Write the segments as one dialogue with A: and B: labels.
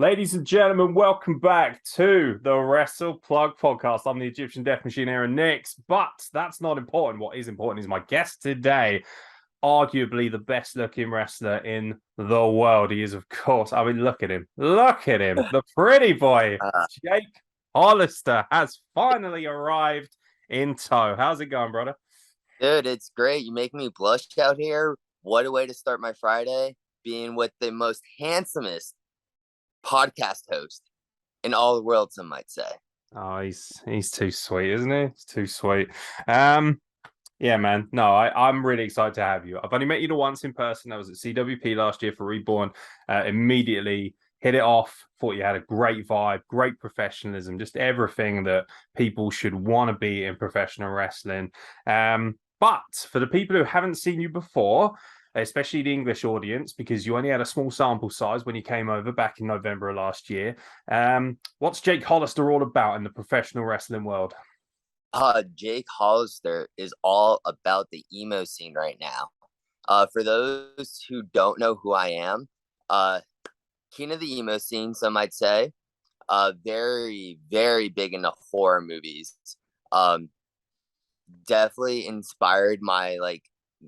A: Ladies and gentlemen, welcome back to the Wrestle Plug podcast. I'm the Egyptian Death Machine, Aaron Nix, but that's not important. What is important is my guest today, arguably the best looking wrestler in the world. He is, of course, I mean, look at him. Look at him. The pretty boy, Jake Hollister, has finally arrived in tow. How's it going, brother?
B: Dude, it's great. You make me blush out here. What a way to start my Friday, being with the most handsomest podcast host in all the world, some might say.
A: Oh, he's too sweet, isn't he? He's too sweet. Yeah, man. No, I'm really excited to have you. I've only met you the once in person. I was at CWP last year for Reborn. Immediately hit it off. Thought you had a great vibe, great professionalism, just everything that people should want to be in professional wrestling. But for the people who haven't seen you before, especially the English audience, because you only had a small sample size when you came over back in November of last year. What's Jake Hollister all about in the professional wrestling world?
B: Jake Hollister is all about the emo scene right now. For those who don't know who I am, king of the emo scene, some might say. Very, very big into horror movies. Definitely inspired my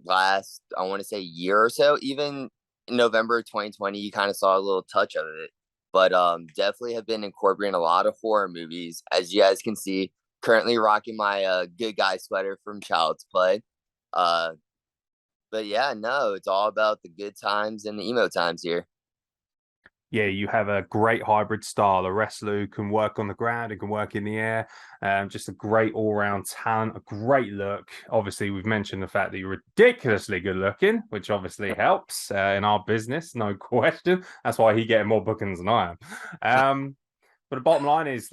B: last, I want to say, year or so. Even in November 2020, you kind of saw a little touch of it. But definitely have been incorporating a lot of horror movies. As you guys can see, currently rocking my good guy sweater from Child's Play. But yeah, no, it's all about the good times and the emo times here.
A: Yeah, you have a great hybrid style, a wrestler who can work on the ground, who can work in the air, just a great all-round talent, a great look. Obviously, we've mentioned the fact that you're ridiculously good looking, which obviously helps in our business, no question. That's why he's getting more bookings than I am. But the bottom line is,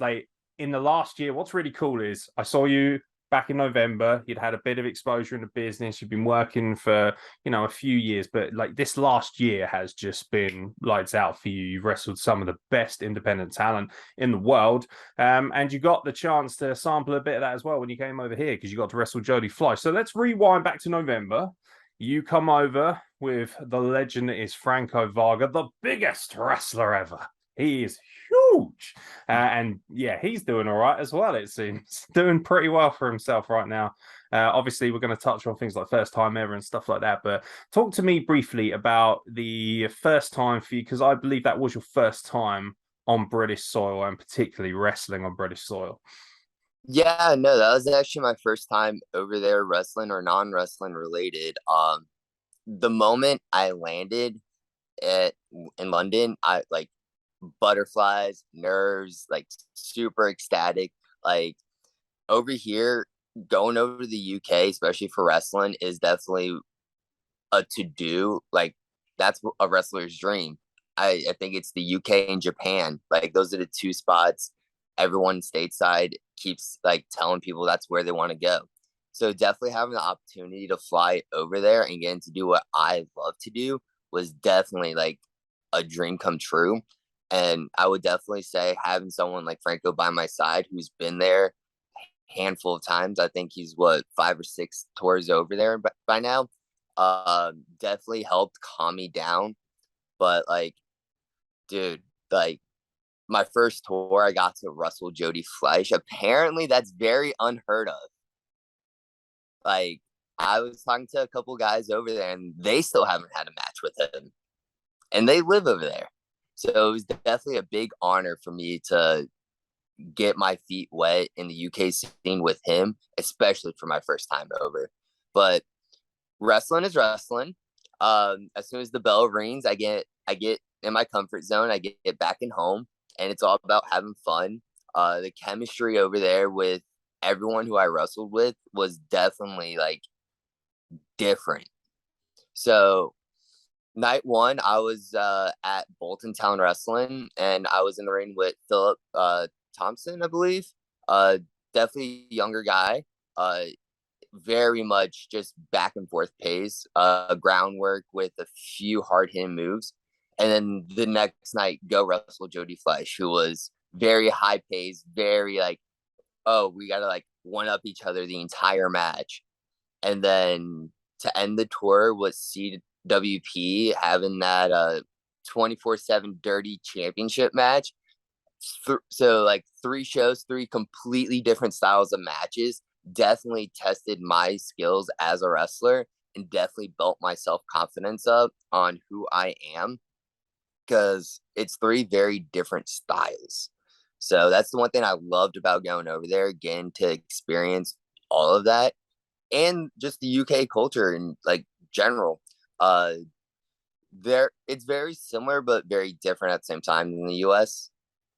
A: in the last year, what's really cool is I saw you back in November. You'd had a bit of exposure in the business. You've been working for, a few years, but this last year has just been lights out for you. You've wrestled some of the best independent talent in the world. And you got the chance to sample a bit of that as well when you came over here because you got to wrestle Jody Fly. So let's rewind back to November. You come over with the legend that is Franco Varga, the biggest wrestler ever. He is huge. And yeah, he's doing all right as well, it seems. Doing pretty well for himself right now. Obviously, we're going to touch on things like first time ever and stuff like that. But talk to me briefly about the first time for you, because I believe that was your first time on British soil and particularly wrestling on British soil.
B: Yeah, no, that was actually my first time over there wrestling or non-wrestling related. The moment I landed in London, I butterflies, nerves, super ecstatic. Over here, going over to the UK, especially for wrestling, is definitely a to-do. That's a wrestler's dream. I think it's the UK and Japan. Those are the two spots everyone stateside keeps telling people that's where they want to go. So definitely having the opportunity to fly over there and getting to do what I love to do was definitely a dream come true. And I would definitely say having someone like Franco by my side who's been there a handful of times, I think he's 5 or 6 tours over there by now, definitely helped calm me down. But dude, my first tour, I got to wrestle Jody Fleisch. Apparently, that's very unheard of. I was talking to a couple guys over there, and they still haven't had a match with him, and they live over there. So it was definitely a big honor for me to get my feet wet in the UK scene with him, especially for my first time over. But wrestling is wrestling. As soon as the bell rings, I get in my comfort zone. I get back in home, and it's all about having fun. The chemistry over there with everyone who I wrestled with was definitely different. So night one, I was at Bolton Town Wrestling, and I was in the ring with Philip Thompson, I believe. Definitely younger guy. Very much just back and forth pace, groundwork with a few hard hitting moves. And then the next night, go wrestle Jody Fleisch, who was very high pace, very oh, we got to one up each other the entire match. And then to end the tour was CWP having that 24/7 dirty championship match. So like 3 shows, 3 completely different styles of matches, definitely tested my skills as a wrestler and definitely built my self-confidence up on who I am, because it's 3 very different styles. So that's the one thing I loved about going over there, again, to experience all of that and just the UK culture and like general. Uh there it's very similar but very different at the same time in the US.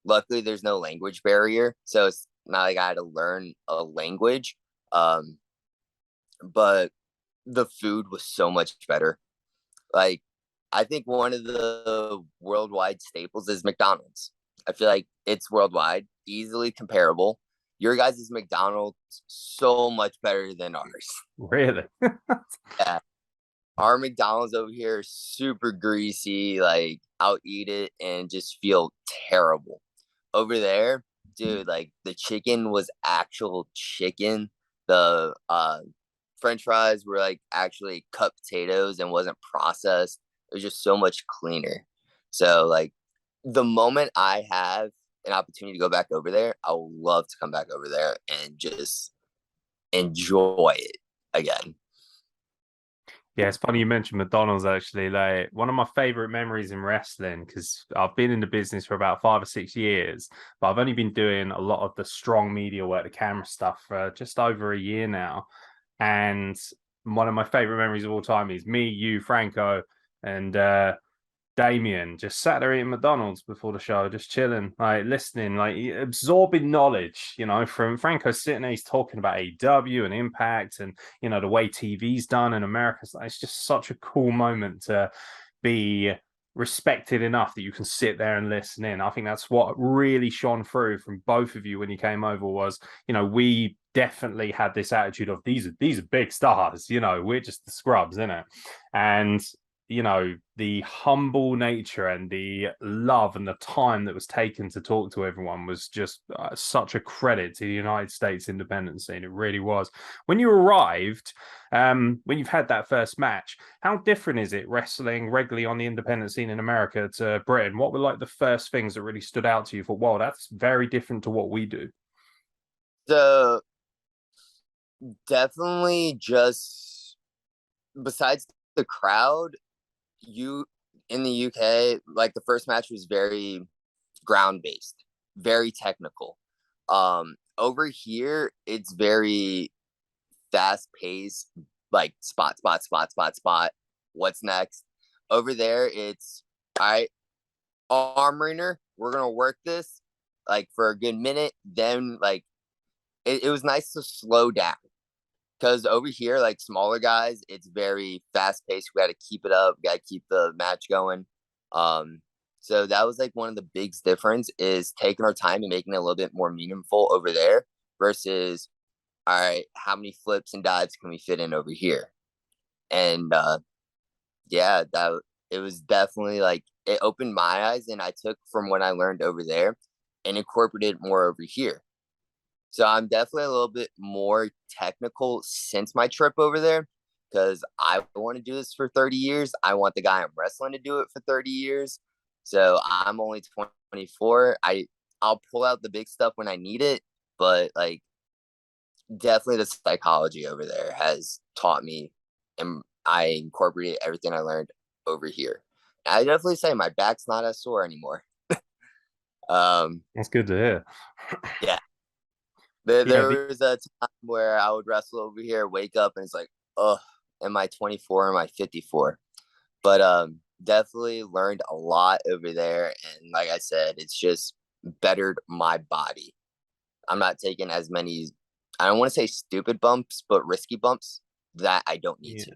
B: Luckily there's no language barrier, so it's not like I had to learn a language. Um but the food was so much better. Like, I think one of the worldwide staples is McDonald's. I feel like it's worldwide, easily comparable. Your guys' McDonald's so much better than ours.
A: Really?
B: Yeah. Our McDonald's over here is super greasy. Like, I'll eat it and just feel terrible. Over there, dude, like the chicken was actual chicken. The French fries were like actually cut potatoes and wasn't processed. It was just so much cleaner. So like the moment I have an opportunity to go back over there, I would love to come back over there and just enjoy it again.
A: Yeah, it's funny you mentioned McDonald's actually. Like one of my favorite memories in wrestling, because I've been in the business for about 5 or 6 years, but I've only been doing a lot of the strong media work, the camera stuff for just over a year now. And one of my favorite memories of all time is me, you, Franco, and Damien just sat there eating McDonald's before the show, just chilling, like listening, like absorbing knowledge, from Franco sitting there, he's talking about AEW and Impact and, the way TV's done in America. It's just such a cool moment to be respected enough that you can sit there and listen in. I think that's what really shone through from both of you when you came over was, we definitely had this attitude of these are big stars, we're just the scrubs, innit? And the humble nature and the love and the time that was taken to talk to everyone was just such a credit to the United States independent scene. It really was. When you arrived, when you've had that first match, how different is it wrestling regularly on the independent scene in America to Britain? What were like the first things that really stood out to you for, wow, that's very different to what we do?
B: So definitely just besides the crowd, you in the UK, like the first match was very ground based, very technical. Over here, it's very fast paced, like spot, spot, spot, spot, spot. What's next? Over there, it's all right, arm wringer. We're gonna work this like for a good minute. Then like it was nice to slow down, because over here, like smaller guys, it's very fast paced. We got to keep it up. We got to keep the match going. So that was like one of the biggest difference is taking our time and making it a little bit more meaningful over there versus, all right, how many flips and dives can we fit in over here? And yeah, that it was definitely like it opened my eyes, and I took from what I learned over there and incorporated more over here. So I'm definitely a little bit more technical since my trip over there, because I want to do this for 30 years. I want the guy I'm wrestling to do it for 30 years. So I'm only 24. I'll pull out the big stuff when I need it, but like definitely the psychology over there has taught me, and I incorporated everything I learned over here. I definitely say my back's not as sore anymore.
A: That's good to hear.
B: Yeah.
A: Yeah,
B: There was a time where I would wrestle over here, wake up, and it's like, oh, am I 24? Am I 54? But definitely learned a lot over there. And like I said, it's just bettered my body. I'm not taking as many, I don't want to say stupid bumps, but risky bumps that I don't need to.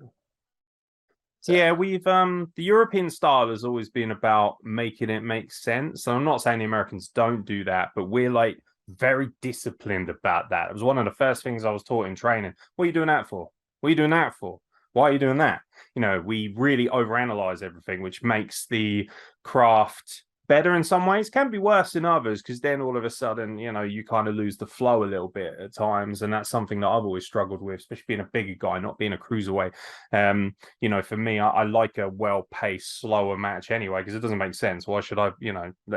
A: So. Yeah, we've the European style has always been about making it make sense. So I'm not saying the Americans don't do that, but we're like very disciplined about that. It was one of the first things I was taught in training. What are you doing that for? What are you doing that for? Why are you doing that? We really overanalyze everything, which makes the craft better in some ways, can be worse in others, because then all of a sudden, you kind of lose the flow a little bit at times. And that's something that I've always struggled with, especially being a bigger guy, not being a cruiserweight. For me, I like a well-paced, slower match anyway, because it doesn't make sense. Why should I,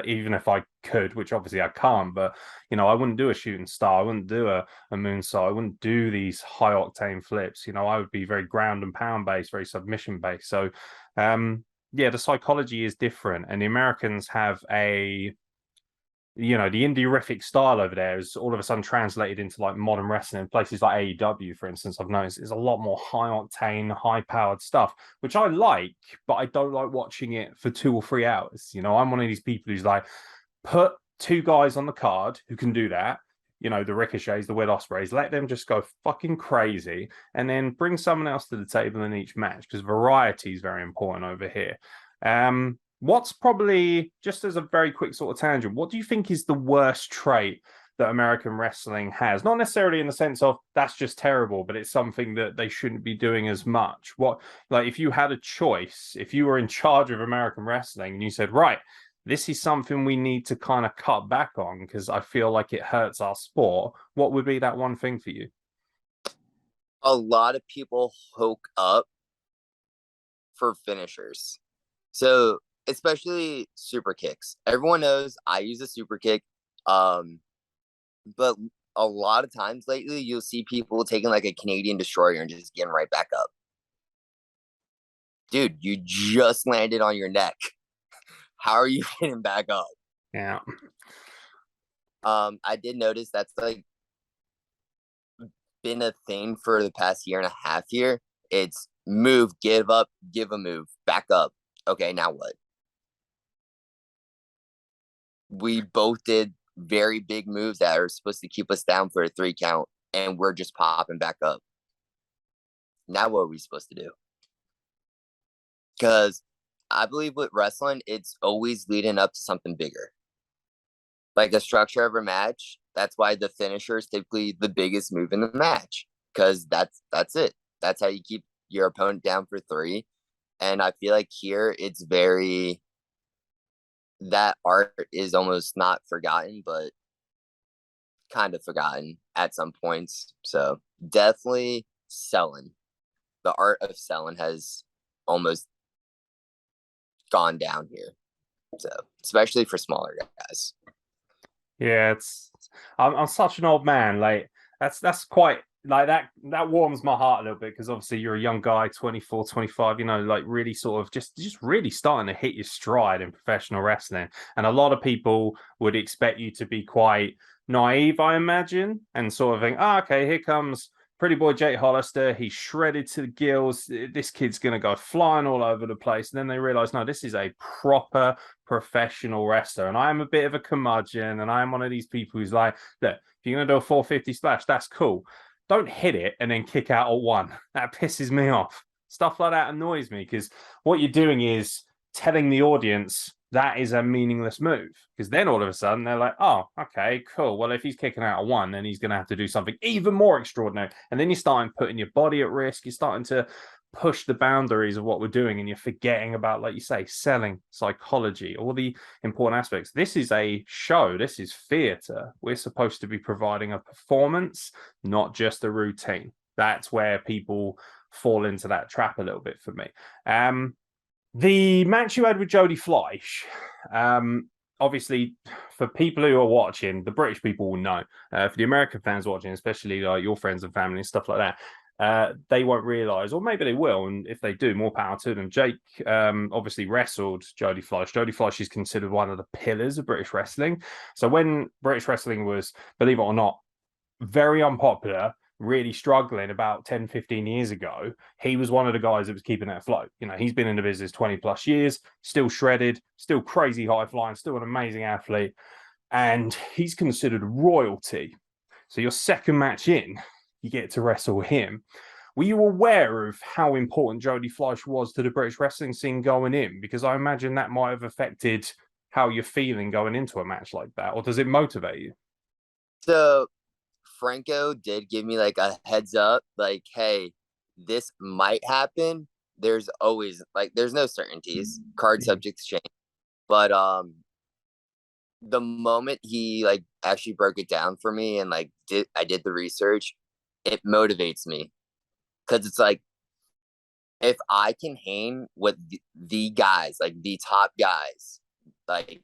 A: even if I could, which obviously I can't, but, I wouldn't do a shooting star. I wouldn't do a moonsault. I wouldn't do these high octane flips. I would be very ground and pound based, very submission based. So, yeah, the psychology is different, and the Americans have the indie-rific style over there is all of a sudden translated into like modern wrestling. Places like AEW, for instance, I've noticed is a lot more high octane, high powered stuff, which I like, but I don't like watching it for 2 or 3 hours. I'm one of these people who's like, put 2 guys on the card who can do that. The Ricochets, the Will Ospreys, let them just go fucking crazy, and then bring someone else to the table in each match, because variety is very important over here. What's probably, just as a very quick sort of tangent, what do you think is the worst trait that American wrestling has? Not necessarily in the sense of that's just terrible, but it's something that they shouldn't be doing as much. Like if you had a choice, if you were in charge of American wrestling and you said, right, this is something we need to kind of cut back on because I feel like it hurts our sport, what would be that one thing for you?
B: A lot of people hook up for finishers. So, especially super kicks. Everyone knows I use a super kick. But a lot of times lately, you'll see people taking like a Canadian destroyer and just getting right back up. Dude, you just landed on your neck. How are you getting back up?
A: Yeah.
B: I did notice that's like been a thing for the past year and a half here. It's move, give up, give a move, back up. Okay, now what? We both did very big moves that are supposed to keep us down for a 3 count, and we're just popping back up. Now what are we supposed to do? Because I believe with wrestling, it's always leading up to something bigger. Like a structure of a match, that's why the finisher is typically the biggest move in the match, because that's it. That's how you keep your opponent down for 3. And I feel like here it's very, that art is almost not forgotten, but kind of forgotten at some points. So definitely selling. The art of selling has almost gone down here. So especially for smaller guys.
A: Yeah, I'm such an old man. Like that's quite like that warms my heart a little bit, because obviously you're a young guy, 24, 25, like really sort of just really starting to hit your stride in professional wrestling. And a lot of people would expect you to be quite naive, I imagine, and sort of think, okay, here comes pretty boy Jake Hollister. He's shredded to the gills. This kid's going to go flying all over the place. And then they realize, no, this is a proper professional wrestler. And I'm a bit of a curmudgeon. And I'm one of these people who's like, look, if you're going to do a 450 splash, that's cool. Don't hit it and then kick out at 1. That pisses me off. Stuff like that annoys me, because what you're doing is telling the audience that is a meaningless move, because then all of a sudden they're like, oh, okay, cool. Well, if he's kicking out at 1, then he's going to have to do something even more extraordinary. And then you're starting putting your body at risk. You're starting to push the boundaries of what we're doing, and you're forgetting about, like you say, selling, psychology, all the important aspects. This is a show. This is theater. We're supposed to be providing a performance, not just a routine. That's where people fall into that trap a little bit for me. The match you had with Jody Fleisch, obviously, for people who are watching, the British people will know. For the American fans watching, especially like your friends and family and stuff like that, they won't realize, or maybe they will, and if they do, more power to them. Jake obviously wrestled Jody Fleisch. Jody Fleisch is considered one of the pillars of British wrestling. So when British wrestling was, believe it or not, very unpopular, really struggling about 10, 15 years ago, he was one of the guys that was keeping it afloat. He's been in the business 20 plus years, still shredded, still crazy high flying, still an amazing athlete, and he's considered royalty. So your second match in, you get to wrestle him. Were you aware of how important Jody Fleisch was to the British wrestling scene going in? Because I imagine that might have affected how you're feeling going into a match like that, or does it motivate you?
B: So Franco did give me like a heads up, like, hey, this might happen. There's always like, there's no certainties. Card subjects change. But the moment he like actually broke it down for me and like I did the research, it motivates me because it's like if I can hang with the guys, like the top guys, like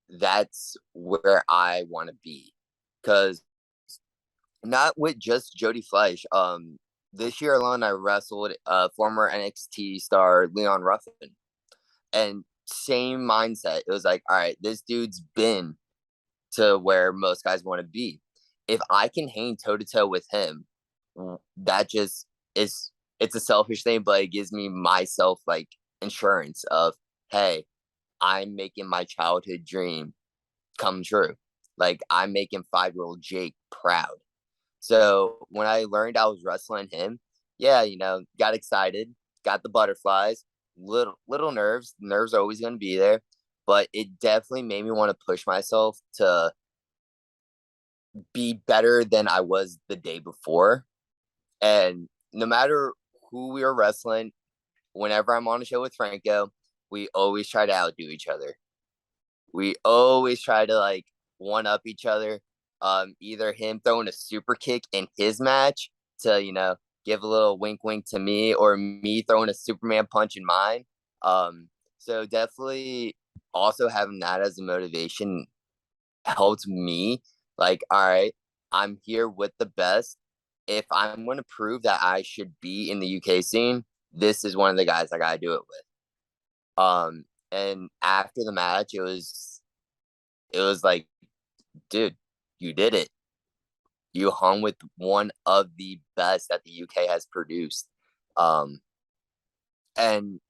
B: that's where I want to be. Because not with just Jody Fleisch. This year alone, I wrestled former NXT star Leon Ruffin, and same mindset. It was like, all right, this dude's been to where most guys want to be. If I can hang toe to toe with him, that just is it's a selfish thing, but it gives me myself like insurance of, hey, I'm making my childhood dream come true. Like I'm making 5-year-old Jake proud. So when I learned I was wrestling him, yeah, got excited, got the butterflies, little nerves. Nerves are always going to be there, but it definitely made me want to push myself to be better than I was the day before. And no matter who we are wrestling, whenever I'm on a show with Franco, we always try to outdo each other. We always try to like one up each other. Either him throwing a super kick in his match to, give a little wink wink to me, or me throwing a Superman punch in mine. So definitely also having that as a motivation helped me. Like, all right, I'm here with the best. If I'm going to prove that I should be in the UK scene, this is one of the guys I got to do it with. And after the match, it was like, dude, you did it. You hung with one of the best that the UK has produced. And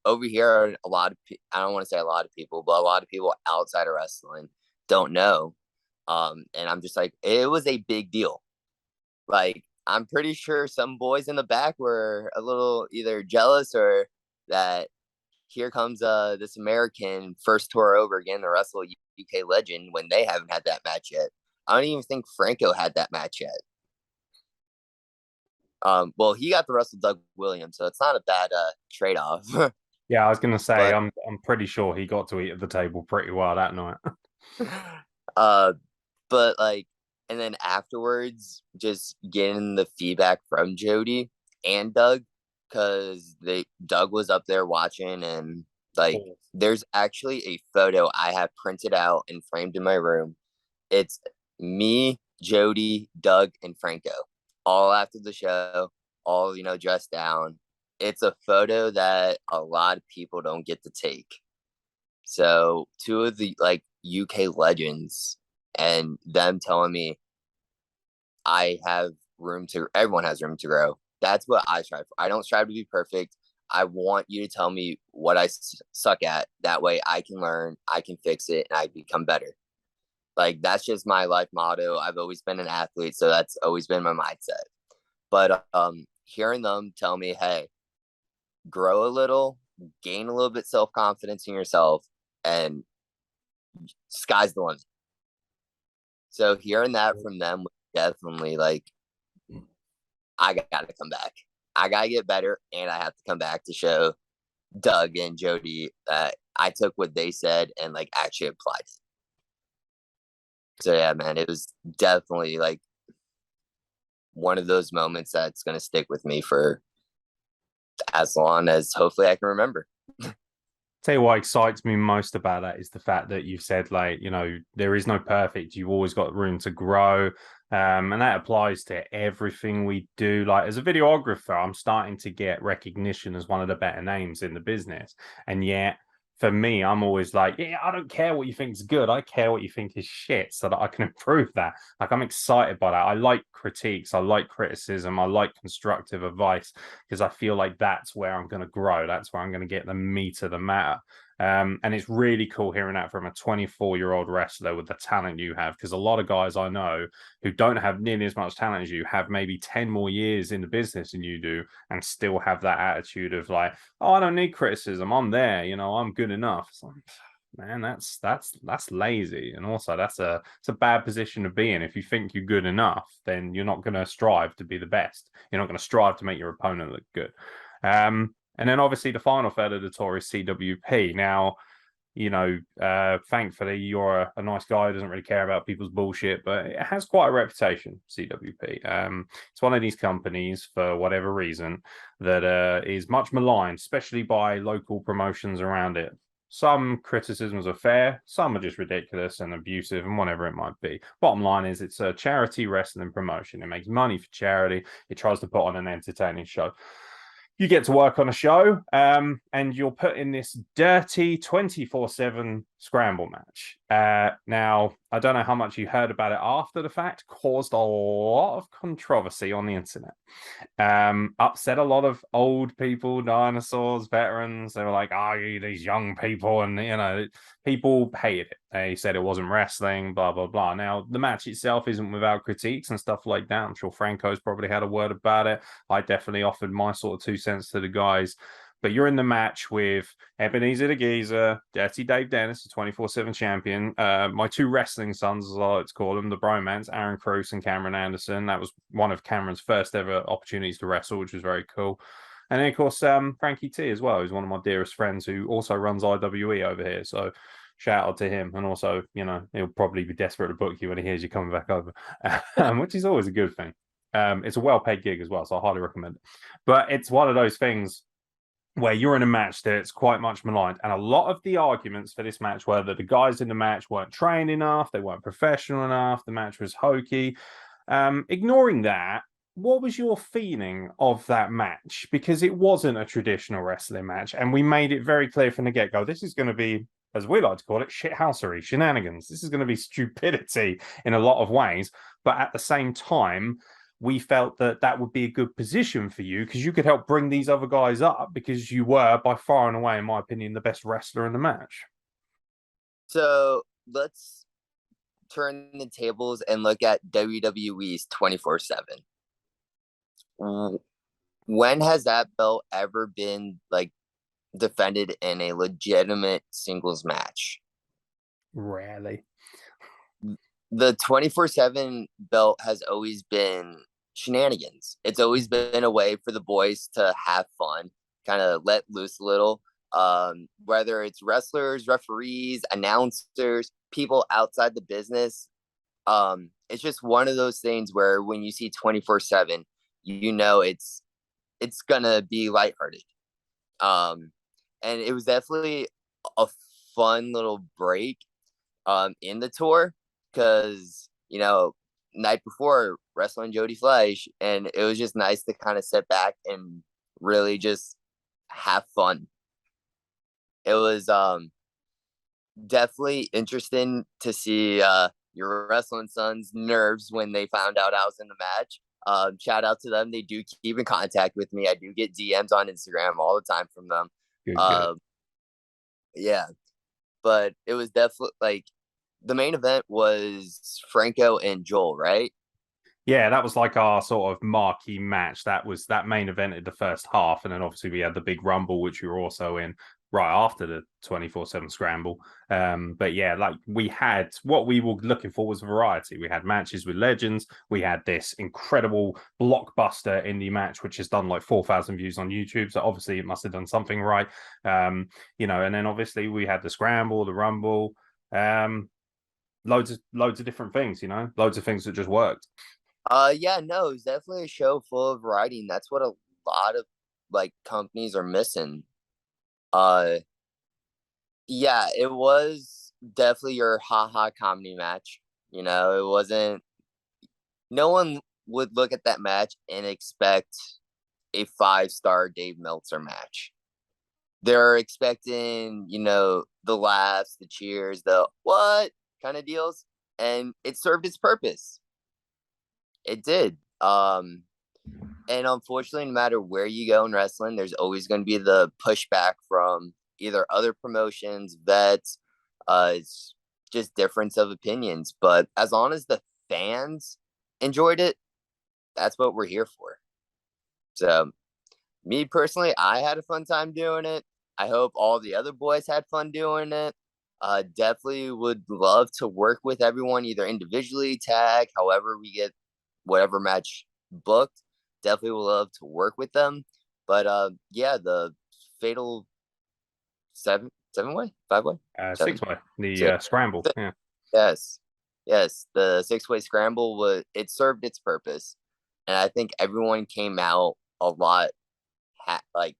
B: over here, I don't want to say a lot of people, but a lot of people outside of wrestling don't know. And I'm just like, it was a big deal. Like, I'm pretty sure some boys in the back were a little either jealous or that here comes this American first tour over again to wrestle UK legend when they haven't had that match yet. I don't even think Franco had that match yet. Well, he got to wrestle Doug Williams, so it's not a bad trade off.
A: Yeah, I was gonna say
B: but
A: I'm pretty sure he got to eat at the table pretty well that night.
B: uh, but like, and then afterwards, just getting the feedback from Jody and Doug, because Doug was up there watching, and like, there's actually a photo I have printed out and framed in my room. It's me, Jody, Doug, and Franco, all after the show, all dressed down. It's a photo that a lot of people don't get to take. So two of the like UK legends and them telling me everyone has room to grow. That's what I strive for. I don't strive to be perfect. I want you to tell me what I suck at. That way I can learn, I can fix it, and I become better. Like, that's just my life motto. I've always been an athlete, so that's always been my mindset. But hearing them tell me, hey, grow a little, gain a little bit self-confidence in yourself, and sky's the limit. So hearing that from them was definitely like, I got to come back. I got to get better, and I have to come back to show Doug and Jody that I took what they said and like actually applied it. So yeah, man, it was definitely like one of those moments that's going to stick with me for as long as hopefully I can remember.
A: Tell you what excites me most about that is the fact that you've said, like, there is no perfect. You've always got room to grow. And that applies to everything we do. Like, as a videographer, I'm starting to get recognition as one of the better names in the business. And yet, for me, I'm always like, yeah, I don't care what you think is good. I care what you think is shit so that I can improve that. Like, I'm excited by that. I like critiques. I like criticism. I like constructive advice because I feel like that's where I'm going to grow. That's where I'm going to get the meat of the matter. And it's really cool hearing that from a 24-year-old wrestler with the talent you have, because a lot of guys I know who don't have nearly as much talent as you have maybe 10 more years in the business than you do and still have that attitude of like, oh, I don't need criticism. I'm there, I'm good enough. It's like, man, that's lazy. And also it's a bad position to be in. If you think you're good enough, then you're not going to strive to be the best. You're not going to strive to make your opponent look good. And then obviously the final third of the tour is CWP. Now, thankfully you're a nice guy who doesn't really care about people's bullshit, but it has quite a reputation, CWP. It's one of these companies, for whatever reason, that is much maligned, especially by local promotions around it. Some criticisms are fair, some are just ridiculous and abusive, and whatever it might be. Bottom line is, it's a charity wrestling promotion. It makes money for charity. It tries to put on an entertaining show. You get to work on a show, and you're put in this dirty 24/7 scramble match. Now, I don't know how much you heard about it after the fact, caused a lot of controversy on the internet. Upset a lot of old people, dinosaurs, veterans. They were like, "Oh, you these young people," and people hated it. They said it wasn't wrestling, blah blah blah. Now, the match itself isn't without critiques and stuff like that. I'm sure Franco's probably had a word about it. I definitely offered my sort of 2 cents to the guys. But you're in the match with Ebenezer the Geezer, Dirty Dave Dennis, the 24/7 champion. My two wrestling sons, as I like to call them, the bromance, Aaron Cruz and Cameron Anderson. That was one of Cameron's first ever opportunities to wrestle, which was very cool. And then, of course, Frankie T as well, who's one of my dearest friends who also runs IWE over here. So shout out to him. And also, he'll probably be desperate to book you when he hears you coming back over, which is always a good thing. It's a well-paid gig as well, so I highly recommend it. But it's one of those things where you're in a match that's quite much maligned. And a lot of the arguments for this match were that the guys in the match weren't trained enough, they weren't professional enough, the match was hokey. Ignoring that, what was your feeling of that match? Because it wasn't a traditional wrestling match, and we made it very clear from the get-go, this is going to be, as we like to call it, shithousery, shenanigans. This is going to be stupidity in a lot of ways. But at the same time, we felt that that would be a good position for you because you could help bring these other guys up because you were by far and away, in my opinion, the best wrestler in the match.
B: So let's turn the tables and look at WWE's 24/7. When has that belt ever been defended in a legitimate singles match?
A: Rarely.
B: The 24/7 belt has always been shenanigans. It's always been a way for the boys to have fun, kind of let loose a little. Whether it's wrestlers, referees, announcers, people outside the business, it's just one of those things where when you see 24/7, it's gonna be lighthearted. And it was definitely a fun little break in the tour because night before wrestling Jody Fleisch, and it was just nice to kind of sit back and really just have fun. It was definitely interesting to see your wrestling sons' nerves when they found out I was in the match. Shout out to them. They do keep in contact with me. I do get DMs on Instagram all the time from them.
A: Good.
B: Yeah, but it was definitely the main event was Franco and Joel, right?
A: Yeah, that was like our sort of marquee match. That main event in the first half, and then obviously we had the big rumble, which we were also in right after the 24/7 scramble. But yeah, we had what we were looking for was variety. We had matches with legends. We had this incredible blockbuster indie match, which has done like 4,000 views on YouTube. So obviously it must have done something right. And then obviously we had the scramble, the rumble, loads of different things. Loads of things that just worked.
B: Yeah, no, it's definitely a show full of variety, and that's what a lot of companies are missing. Yeah, it was definitely your haha comedy match. It wasn't. No one would look at that match and expect a 5-star Dave Meltzer match. They're expecting, the laughs, the cheers, the what kind of deals, and it served its purpose. It did. And unfortunately, no matter where you go in wrestling, there's always going to be the pushback from either other promotions, vets. It's just difference of opinions. But as long as the fans enjoyed it, that's what we're here for. So, me personally, I had a fun time doing it. I hope all the other boys had fun doing it. Definitely would love to work with everyone, either individually, tag, however we get whatever match booked. Definitely would love to work with them. But yeah, the fatal 7-way, 5-way, 7.
A: 6-way, the
B: 6.
A: scramble. Yeah.
B: Yes, yes. The 6-way scramble it served its purpose, and I think everyone came out a lot like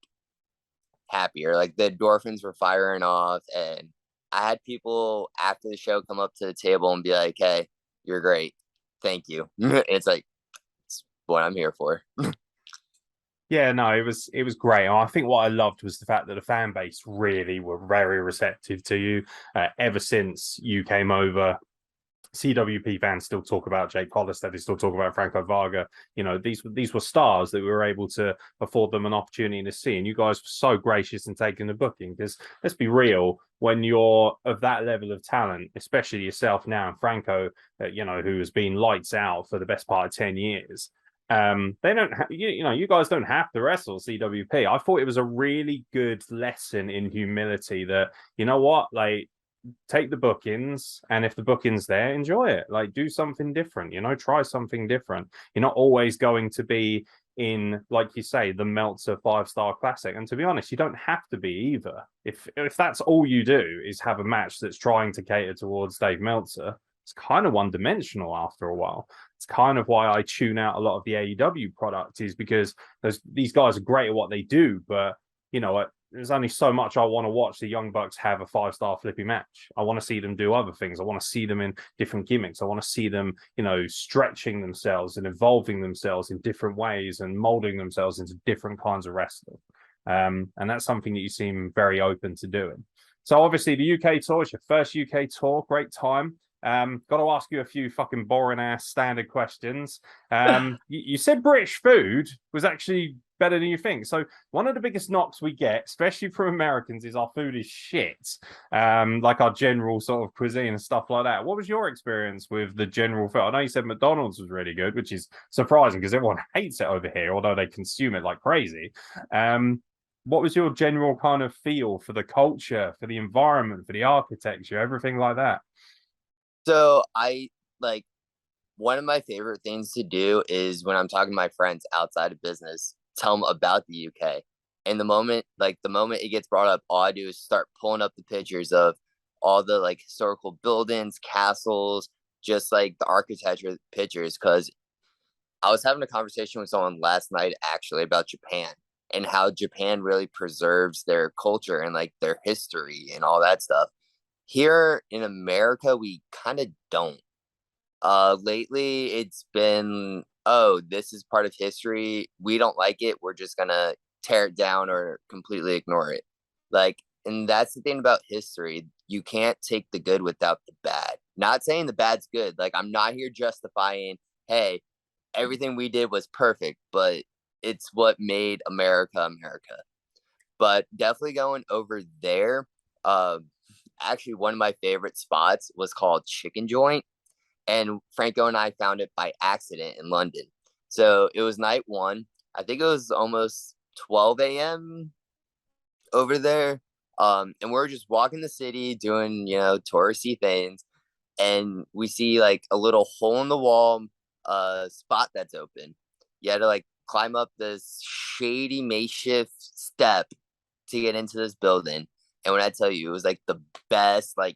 B: happier. Like the endorphins were firing off, and I had people after the show come up to the table and be like, "Hey, you're great, thank you." It's like it's what I'm here for.
A: Yeah, no, it was great. And I think what I loved was the fact that the fan base really were very receptive to you. Ever since you came over, CWP fans still talk about Jake Hollister. They still talk about Franco Varga. You know, these were stars that we were able to afford them an opportunity to see. And you guys were so gracious in taking the booking. Because let's be real, when you're of that level of talent, especially yourself now and Franco, you know, who has been lights out for the best part of 10 years. They don't you know, you guys don't have to wrestle CWP. I thought it was a really good lesson in humility that, you know what, like, take the bookings, and if the booking's there, enjoy it. Like, do something different, you know, try something different. You're not always going to be in, like you say, the Meltzer 5-star classic. And to be honest, you don't have to be either. If that's all you do is have a match that's trying to cater towards Dave Meltzer, it's kind of one-dimensional after a while. It's kind of why I tune out a lot of the AEW product, is because these guys are great at what they do, but you know, there's only so much I want to watch the Young Bucks have a 5-star flippy match. I want to see them do other things. I want to see them in different gimmicks. I want to see them, you know, stretching themselves and evolving themselves in different ways and molding themselves into different kinds of wrestling. And that's something that you seem very open to doing. So obviously the UK tour is your first UK tour. Great time. Got to ask you a few fucking boring ass standard questions. You said British food was actually better than you think. So one of the biggest knocks we get, especially from Americans, is our food is shit. Like our general sort of cuisine and stuff like that. What was your experience with the general food? I know you said McDonald's was really good, which is surprising because everyone hates it over here, although they consume it like crazy. What was your general kind of feel for the culture, for the environment, for the architecture, everything like that?
B: So I like one of my favorite things to do is when I'm talking to my friends outside of business, tell them about the UK. And the moment it gets brought up, all I do is start pulling up the pictures of all the like historical buildings, castles, just like the architecture pictures. Because I was having a conversation with someone last night actually about Japan and how Japan really preserves their culture and like their history and all that stuff. Here in America, we kind of don't. Lately it's been, oh, this is part of history. We don't like it. We're just gonna tear it down or completely ignore it. Like, and that's the thing about history. You can't take the good without the bad. Not saying the bad's good. Like, I'm not here justifying, hey, everything we did was perfect, but it's what made America America. But definitely going over there. Actually, one of my favorite spots was called Chicken Joint, and Franco and I found it by accident in London. So it was night one. I think it was almost 12 a.m. over there. And we're just walking the city doing, touristy things. And we see like a little hole in the wall spot that's open. You had to like climb up this shady makeshift step to get into this building. And when I tell you, it was like the best like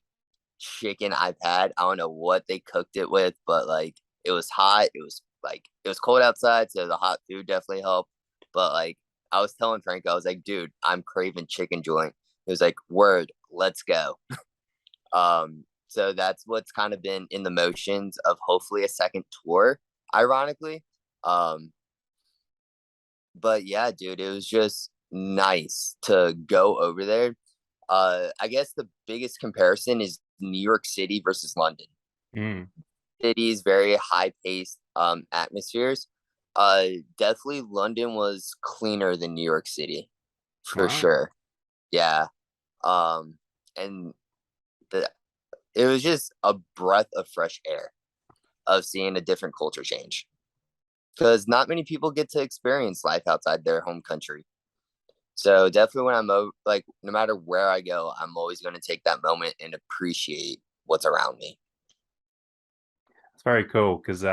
B: chicken I've had. I don't know what they cooked it with, but like it was hot. It was cold outside, so the hot food definitely helped. But like I was telling Frank, I was like, dude, I'm craving chicken joint. He was like, word, let's go. So that's what's kind of been in the motions of hopefully a second tour, ironically. But yeah, dude, it was just nice to go over there. I guess the biggest comparison is New York City versus London.
A: Mm.
B: Cities very high paced atmospheres. Definitely London was cleaner than New York City for
A: Wow.
B: sure. Yeah. And it was just a breath of fresh air of seeing a different culture change because not many people get to experience life outside their home country. So definitely when like, no matter where I go, I'm always going to take that moment and appreciate what's around me.
A: It's very cool because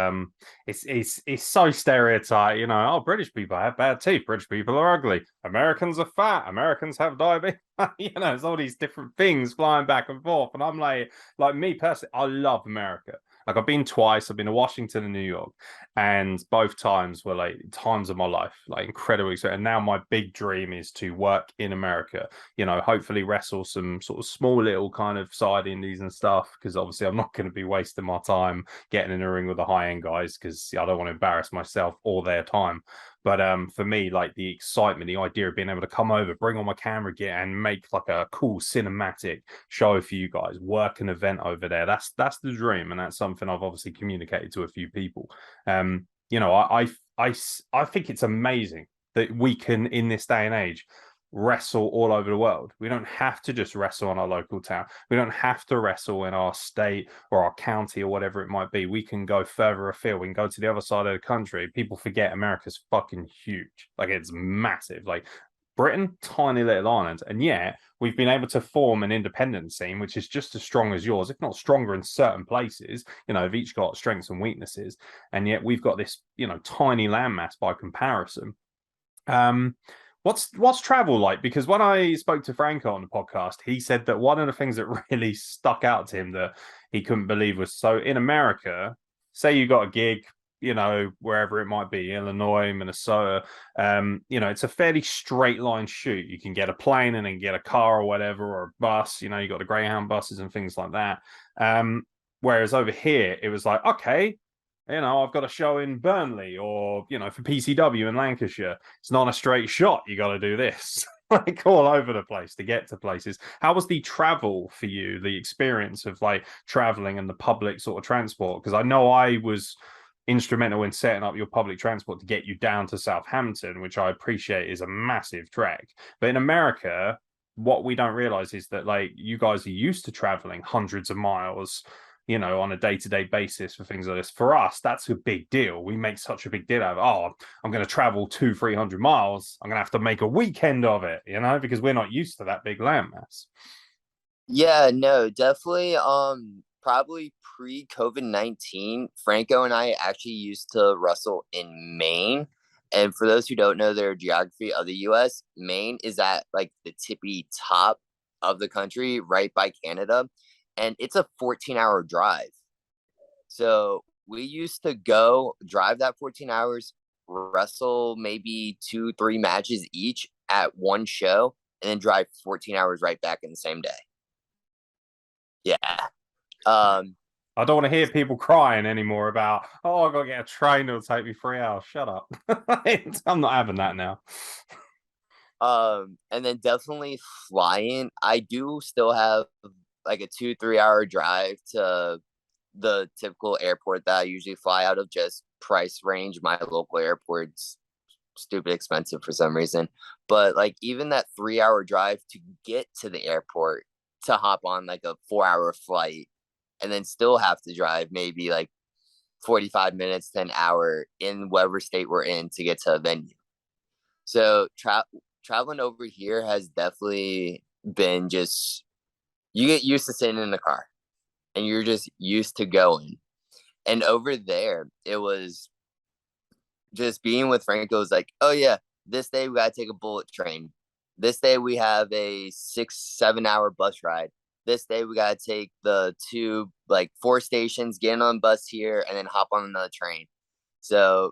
A: it's so stereotyped, you know. Oh, British people have bad teeth. British people are ugly. Americans are fat. Americans have diabetes. You know, it's all these different things flying back and forth. And I'm like me personally, I love America. Like I've been twice. I've been to Washington and New York, and both times were like times of my life, like incredibly. So, and now my big dream is to work in America. You know, hopefully wrestle some sort of small little kind of side indies and stuff. Because obviously, I'm not going to be wasting my time getting in a ring with the high end guys because I don't want to embarrass myself or their time. But for me, like the excitement, the idea of being able to come over, bring on my camera gear, and make like a cool cinematic show for you guys, work an event over there. That's the dream, and that's something I've obviously communicated to a few people. You know, I think it's amazing that we can in this day and age wrestle all over the world. We don't have to just wrestle in our local town. We don't have to wrestle in our state or our county or whatever it might be. We can go further afield. We can go to the other side of the country. People forget America's fucking huge. Like it's massive. Like Britain, tiny little island. And yet we've been able to form an independent scene, which is just as strong as yours, if not stronger in certain places. You know, they've each got strengths and weaknesses. And yet we've got this, you know, tiny landmass by comparison. Um, what's travel like? Because when I spoke to Franco on the podcast, he said that one of the things that really stuck out to him that he couldn't believe was so in America, say you got a gig, you know, wherever it might be, Illinois, Minnesota, you know, it's a fairly straight line shoot. You can get a plane and then get a car or whatever, or a bus, you know, you got the Greyhound buses and things like that. Whereas over here, it was like, okay, you know, I've got a show in Burnley or, you know, for PCW in Lancashire. It's not a straight shot. You got to do this like all over the place to get to places. How was the travel for you, the experience of like traveling and the public sort of transport? Because I know I was instrumental in setting up your public transport to get you down to Southampton, which I appreciate is a massive trek. But in America, what we don't realize is that like you guys are used to traveling hundreds of miles, you know, on a day-to-day basis for things like this. For us, that's a big deal. We make such a big deal out of, oh, I'm going to travel 200-300 miles. I'm going to have to make a weekend of it, you know, because we're not used to that big landmass.
B: Yeah, no, definitely. Probably pre-COVID-19, Franco and I actually used to wrestle in Maine. And for those who don't know their geography of the US, Maine is at like the tippy top of the country, right by Canada. And it's a 14-hour drive. So we used to go drive that 14 hours, wrestle maybe 2-3 matches each at one show, and then drive 14 hours right back in the same day. Yeah.
A: I don't want to hear people crying anymore about, oh, I got to get a train. It'll take me 3 hours. Shut up. I'm not having that now.
B: And then definitely flying. I do still have like a 2-3 hour drive to the typical airport that I usually fly out of. Just price range. My local airport's stupid expensive for some reason. But like even that 3 hour drive to get to the airport to hop on like a 4 hour flight and then still have to drive maybe like 45 minutes to an hour in whatever state we're in to get to a venue. So traveling over here has definitely been just, you get used to sitting in the car and you're just used to going. And over there, it was just being with Franco was like, oh yeah, this day we got to take a bullet train. This day we have a 6-7 hour bus ride. This day we got to take the 4 stations, get on bus here, and then hop on another train. So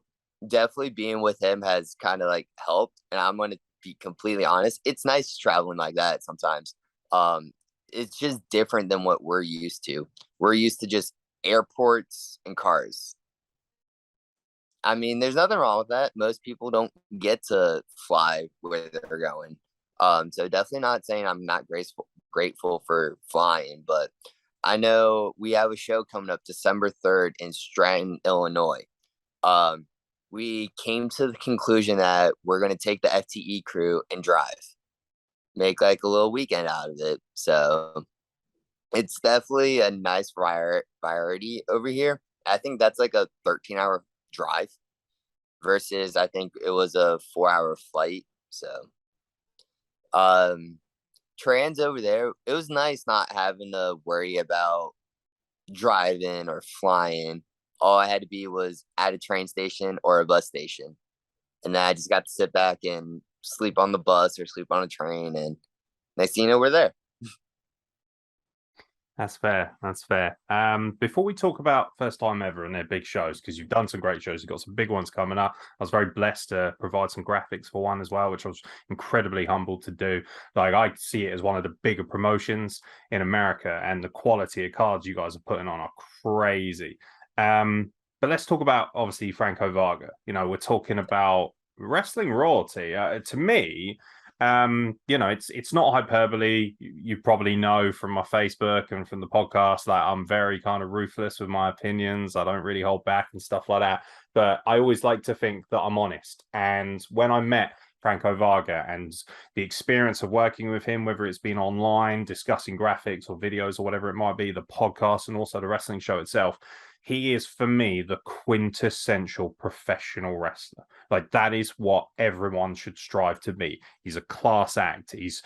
B: definitely being with him has kind of like helped. And I'm going to be completely honest. It's nice traveling like that sometimes. It's just different than what we're used to. We're used to just airports and cars. I mean, there's nothing wrong with that. Most people don't get to fly where they're going. So definitely not saying I'm not grateful for flying, but I know we have a show coming up December 3rd in Stratton, Illinois. We came to the conclusion that we're going to take the FTE crew and drive, make like a little weekend out of it. So it's definitely a nice variety over here. I think that's like a 13-hour drive versus I think it was a 4-hour flight. So, trans over there, it was nice not having to worry about driving or flying. all I had to be was at a train station or a bus station. And then I just got to sit back and sleep on the bus or sleep on a train. And next thing you know, we're there.
A: That's fair. That's fair. Before we talk about First Time Ever and their big shows, because you've done some great shows, you've got some big ones coming up. I was very blessed to provide some graphics for one as well, which I was incredibly humbled to do. Like, I see it as one of the bigger promotions in America, and the quality of cards you guys are putting on are crazy. But let's talk about, obviously, Franco Varga. You know, we're talking about wrestling royalty. To me, it's not hyperbole. You probably know from my Facebook and from the podcast that I'm very kind of ruthless with my opinions. I don't really hold back and stuff like that, but I always like to think that I'm honest. And when I met Franco Varga and the experience of working with him, whether it's been online discussing graphics or videos or whatever it might be, the podcast and also the wrestling show itself, he is, for me, the quintessential professional wrestler. Like, that is what everyone should strive to be. He's a class act. He's,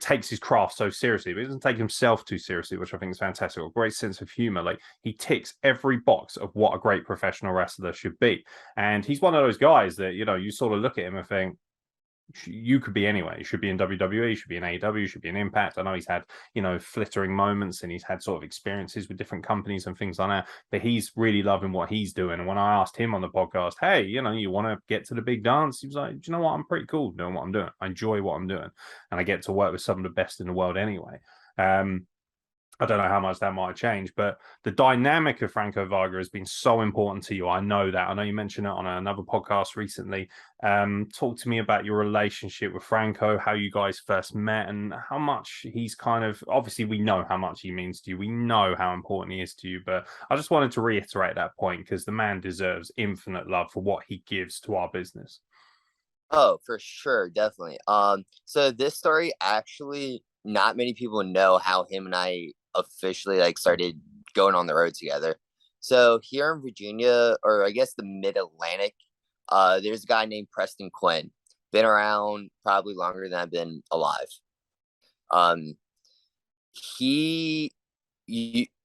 A: takes his craft so seriously, but he doesn't take himself too seriously, which I think is fantastic. A great sense of humor. Like, he ticks every box of what a great professional wrestler should be. And he's one of those guys that, you sort of look at him and think, you could be anywhere. You should be in WWE, you should be in AEW, you should be in Impact. I know he's had, flittering moments and he's had sort of experiences with different companies and things like that, but he's really loving what he's doing. And when I asked him on the podcast, hey, you want to get to the big dance? He was like, do you know what? I'm pretty cool doing what I'm doing. I enjoy what I'm doing. And I get to work with some of the best in the world anyway. I don't know how much that might change, but the dynamic of Franco Varga has been so important to you. I know that. I know you mentioned it on another podcast recently. Talk to me about your relationship with Franco, how you guys first met, and how much he's kind of, obviously we know how much he means to you. We know how important he is to you, but I just wanted to reiterate that point because the man deserves infinite love for what he gives to our business.
B: Oh, for sure, definitely. So this story actually, not many people know how him and I officially like started going on the road together. So here in Virginia, or I guess the Mid Atlantic, there's a guy named Preston Quinn. Been around probably longer than I've been alive. Um, he,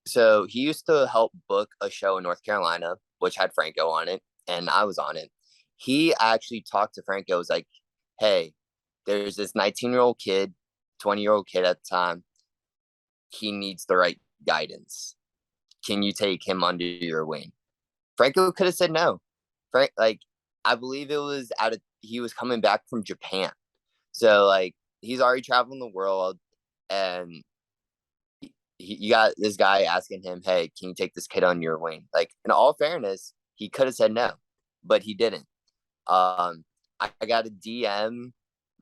B: so he used to help book a show in North Carolina, which had Franco on it, and I was on it. He actually talked to Franco, was like, hey, there's this 19-year-old kid, 20-year-old kid at the time. He needs the right guidance. Can you take him under your wing? Franco could have said no. I believe it was he was coming back from Japan. So like he's already traveling the world, and you got this guy asking him, hey, can you take this kid on your wing? Like, in all fairness, he could have said no, but he didn't. I got a DM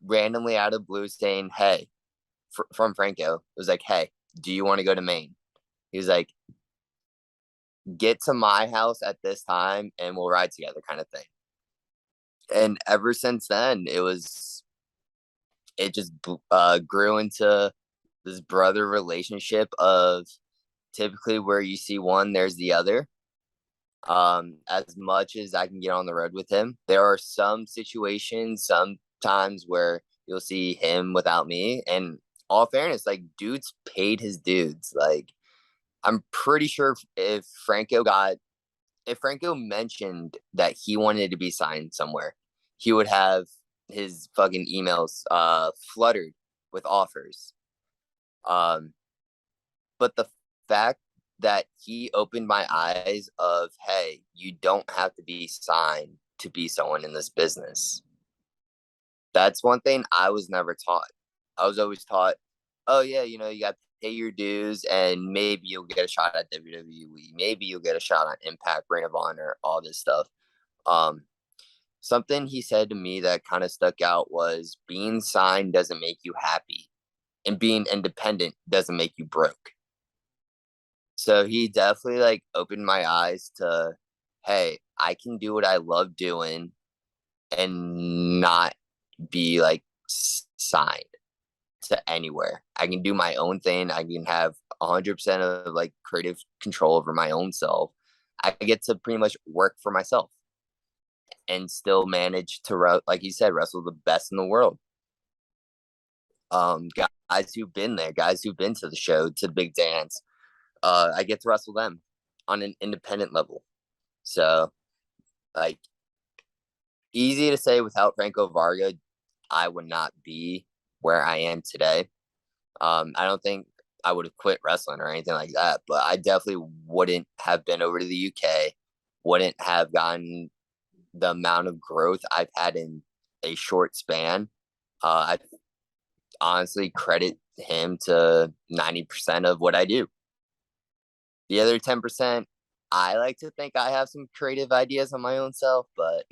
B: randomly out of blue saying, hey, from Franco. It was like, hey, do you want to go to Maine? He was like, get to my house at this time and we'll ride together, kind of thing. And ever since then, it just grew into this brother relationship of typically where you see one, there's the other. As much as I can get on the road with him, there are some situations, sometimes where you'll see him without me. And all fairness, like dudes paid his dudes. Like I'm pretty sure if Franco mentioned that he wanted to be signed somewhere, he would have his fucking emails fluttered with offers. But the fact that he opened my eyes of, hey, you don't have to be signed to be someone in this business. That's one thing I was never taught. I was always taught, oh yeah, you got to pay your dues and maybe you'll get a shot at WWE. Maybe you'll get a shot on Impact, Ring of Honor, all this stuff. Something he said to me that kind of stuck out was being signed doesn't make you happy and being independent doesn't make you broke. So he definitely like opened my eyes to, hey, I can do what I love doing and not be like signed to anywhere. I can do my own thing. I can have 100% of like creative control over my own self. I get to pretty much work for myself and still manage to, like he said, wrestle the best in the world. Guys who've been there, guys who've been to the show, to the big dance, I get to wrestle them. on an independent level. So, like, easy to say, without Franco Varga, I would not be where I am today. I don't think I would have quit wrestling or anything like that, but I definitely wouldn't have been over to the UK, wouldn't have gotten the amount of growth I've had in a short span. I honestly credit him to 90% of what I do. The other 10%, I like to think I have some creative ideas on my own self, but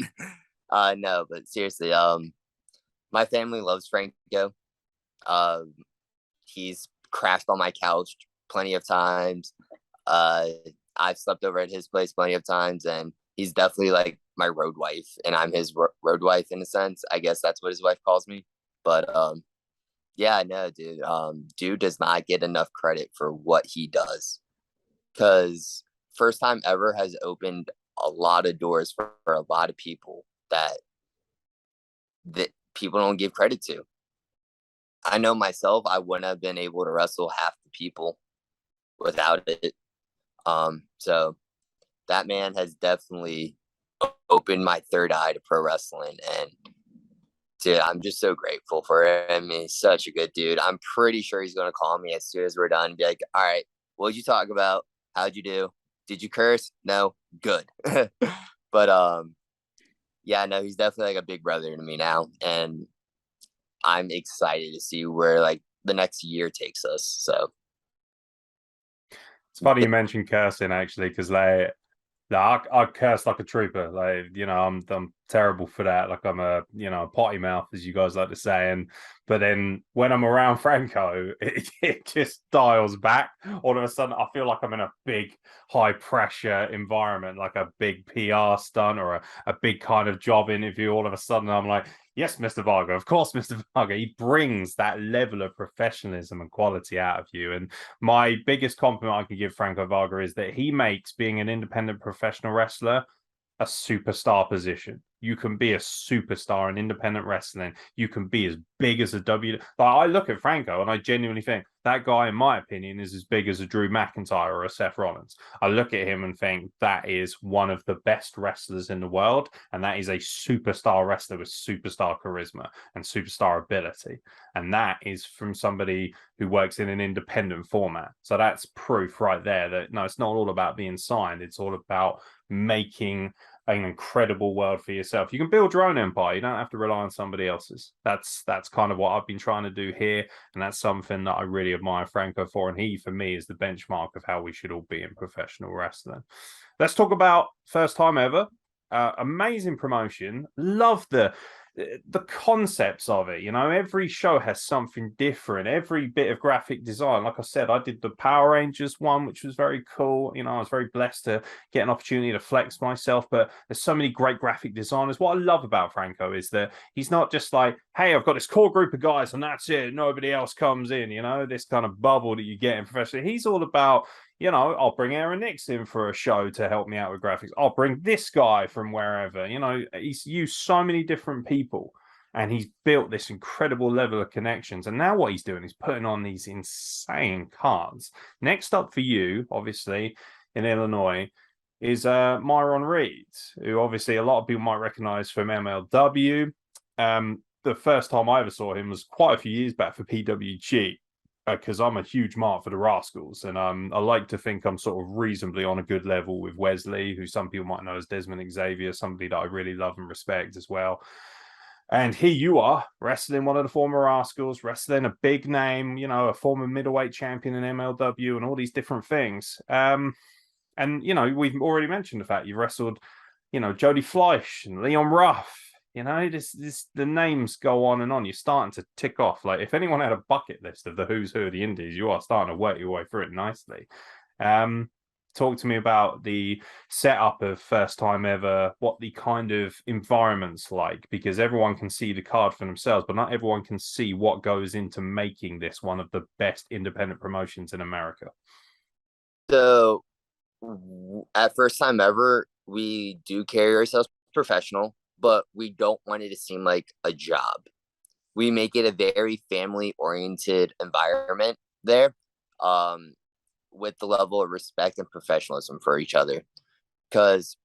B: no, but seriously, my family loves Franco. Uh, he's crashed on my couch plenty of times. Uh, I've slept over at his place plenty of times, and he's definitely like my road wife, and I'm his road wife in a sense. I guess that's what his wife calls me. But yeah, no, dude. Dude does not get enough credit for what he does, because First Time Ever has opened a lot of doors for a lot of people that people don't give credit to. I know myself, I wouldn't have been able to wrestle half the people without it. So that man has definitely opened my third eye to pro wrestling, and dude, I'm just so grateful for him. He's such a good dude. I'm pretty sure he's gonna call me as soon as we're done and be like, "All right, what'd you talk about? How'd you do? Did you curse? No, good." But yeah, no, he's definitely like a big brother to me now, and I'm excited to see where like the next year takes us. So
A: It's funny you mentioned cursing actually, because I curse like a trooper. Like, I'm terrible for that. Like, I'm a potty mouth, as you guys like to say. But then when I'm around Franco, it just dials back. All of a sudden, I feel like I'm in a big, high pressure environment, like a big PR stunt or a big kind of job interview. All of a sudden, I'm like, yes, Mr. Varga, of course, Mr. Varga. He brings that level of professionalism and quality out of you. And my biggest compliment I can give Franco Varga is that he makes being an independent professional wrestler a superstar position. You can be a superstar in independent wrestling. You can be as big as a W. Like, I look at Franco and I genuinely think that guy, in my opinion, is as big as a Drew McIntyre or a Seth Rollins. I look at him and think that is one of the best wrestlers in the world, and that is a superstar wrestler with superstar charisma and superstar ability. And that is from somebody who works in an independent format. So that's proof right there that no, it's not all about being signed. It's all about making an incredible world for yourself. You can build your own empire. You don't have to rely on somebody else's. That's kind of what I've been trying to do here, and that's something that I really admire Franco for. And he, for me, is the benchmark of how we should all be in professional wrestling. Let's talk about First Time Ever. Amazing promotion. Love the concepts of it. Every show has something different. Every bit of graphic design, like I said, I did the Power Rangers one, which was very cool. I was very blessed to get an opportunity to flex myself, but there's so many great graphic designers. What I love about Franco is that he's not just like, hey, I've got this core group of guys and that's it, nobody else comes in, this kind of bubble that you get in professional. He's all about, I'll bring Aaron Nix in for a show to help me out with graphics. I'll bring this guy from wherever. He's used so many different people, and he's built this incredible level of connections. And now what he's doing is putting on these insane cards. Next up for you, obviously, in Illinois, is Myron Reed, who obviously a lot of people might recognize from MLW. The first time I ever saw him was quite a few years back for PWG, because I'm a huge mark for the Rascals, and I like to think I'm sort of reasonably on a good level with Wesley, who some people might know as Desmond Xavier, somebody that I really love and respect as well. And here you are, wrestling one of the former Rascals, wrestling a big name, a former middleweight champion in MLW, and all these different things. And we've already mentioned the fact you've wrestled, Jody Fleisch and Leon Ruff. The names go on and on. You're starting to tick off. Like, if anyone had a bucket list of the who's who of the Indies, you are starting to work your way through it nicely. Talk to me about the setup of First Time Ever, what the kind of environment's like, because everyone can see the card for themselves, but not everyone can see what goes into making this one of the best independent promotions in America.
B: So at First Time Ever, we do carry ourselves professional, but we don't want it to seem like a job. We make it a very family oriented environment there. with the level of respect and professionalism for each other. Because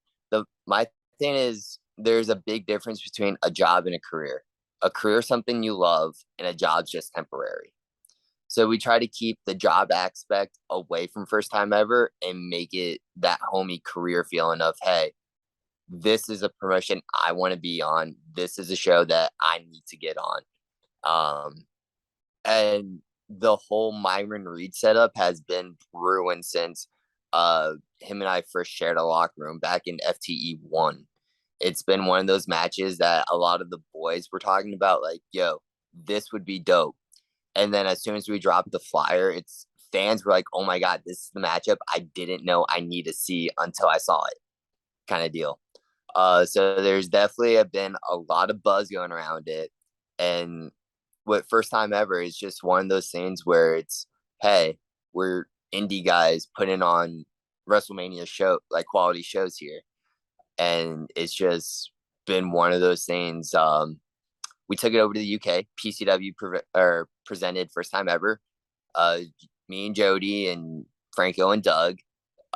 B: my thing is, there's a big difference between a job and a career. A career is something you love, and a job's just temporary. So we try to keep the job aspect away from First Time Ever and make it that homey career feeling of, hey, this is a promotion I want to be on. This is a show that I need to get on. And the whole Myron Reed setup has been brewing since him and I first shared a locker room back in FTE 1. It's been one of those matches that a lot of the boys were talking about, like, yo, this would be dope. And then as soon as we dropped the flyer, it's fans were like, oh my God, this is the matchup I didn't know I need to see until I saw it, kind of deal. So there's definitely been a lot of buzz going around it. And what First Time Ever is just one of those things where it's, hey, we're indie guys putting on WrestleMania show, like quality shows here. And it's just been one of those things. We took it over to the UK. PCW presented First Time Ever. Me and Jody and Franco and Doug.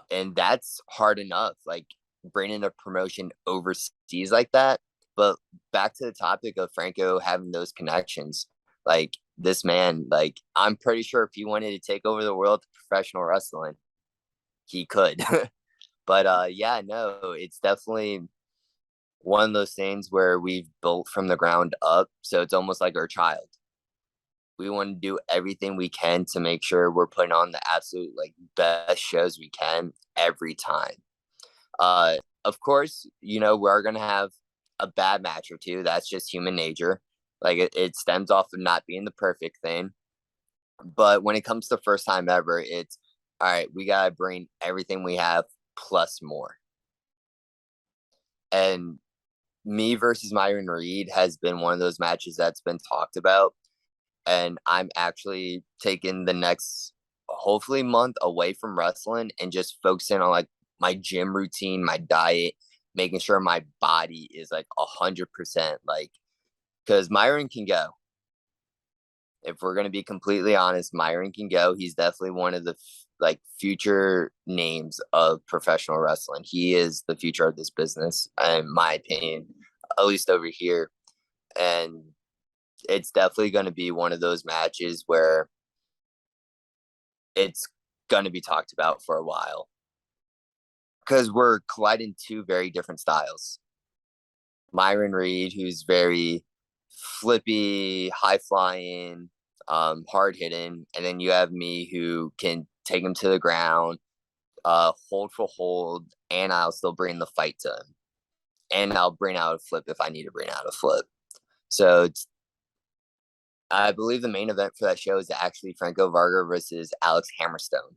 B: And that's hard enough, like bringing a promotion overseas like that. But back to the topic of Franco having those connections, like this man, like I'm pretty sure if he wanted to take over the world of professional wrestling, he could. But yeah, no, it's definitely one of those things where we've built from the ground up. So it's almost like our child. We want to do everything we can to make sure we're putting on the absolute like best shows we can every time. Of course, you know, we're going to have a bad match or two. That's just human nature. Like it stems off of not being the perfect thing. But when it comes to First Time Ever, it's all right, we got to bring everything we have plus more. And me versus Myron Reed has been one of those matches that's been talked about. And I'm actually taking the next, hopefully, month away from wrestling and just focusing on like my gym routine, my diet, making sure my body is like 100%. Like, because Myron can go. If we're going to be completely honest, Myron can go. He's definitely one of the like future names of professional wrestling. He is the future of this business, in my opinion, at least over here. And it's definitely going to be one of those matches where it's going to be talked about for a while because we're colliding two very different styles. Myron Reed, who's very flippy, high flying, hard hitting, and then you have me who can take him to the ground, hold for hold, and I'll still bring the fight to him, and I'll bring out a flip if I need to bring out a flip. So I believe the main event for that show is actually Franco Varga versus Alex Hammerstone.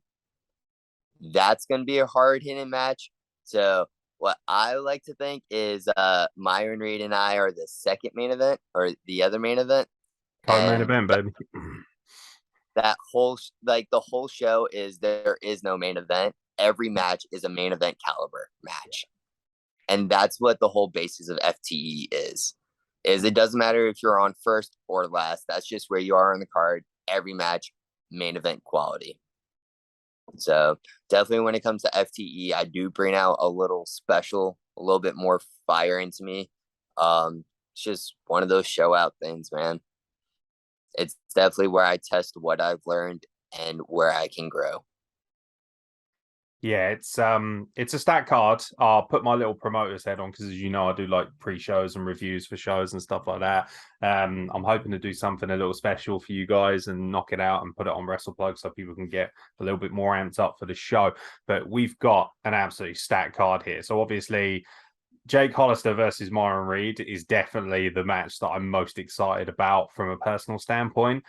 B: That's going to be a hard hitting match. So what I like to think is Myron Reed and I are the second main event or the other main event.
A: Co-main event, baby.
B: That whole the whole show is there is no main event. Every match is a main event caliber match. And that's what the whole basis of FTE is it doesn't matter if you're on first or last. That's just where you are on the card. Every match, main event quality. So definitely when it comes to FTE, I do bring out a little special, a little bit more fire into me. It's just one of those show out things, man. It's definitely where I test what I've learned and where I can grow.
A: Yeah, it's a stat card. I'll put my little promoter's head on because, as you know, I do like pre-shows and reviews for shows and stuff like that. I'm hoping to do something a little special for you guys and knock it out and put it on Wrestle Plug so people can get a little bit more amped up for the show. But we've got an absolute stat card here. So obviously, Jake Hollister versus Myron Reed is definitely the match that I'm most excited about from a personal standpoint.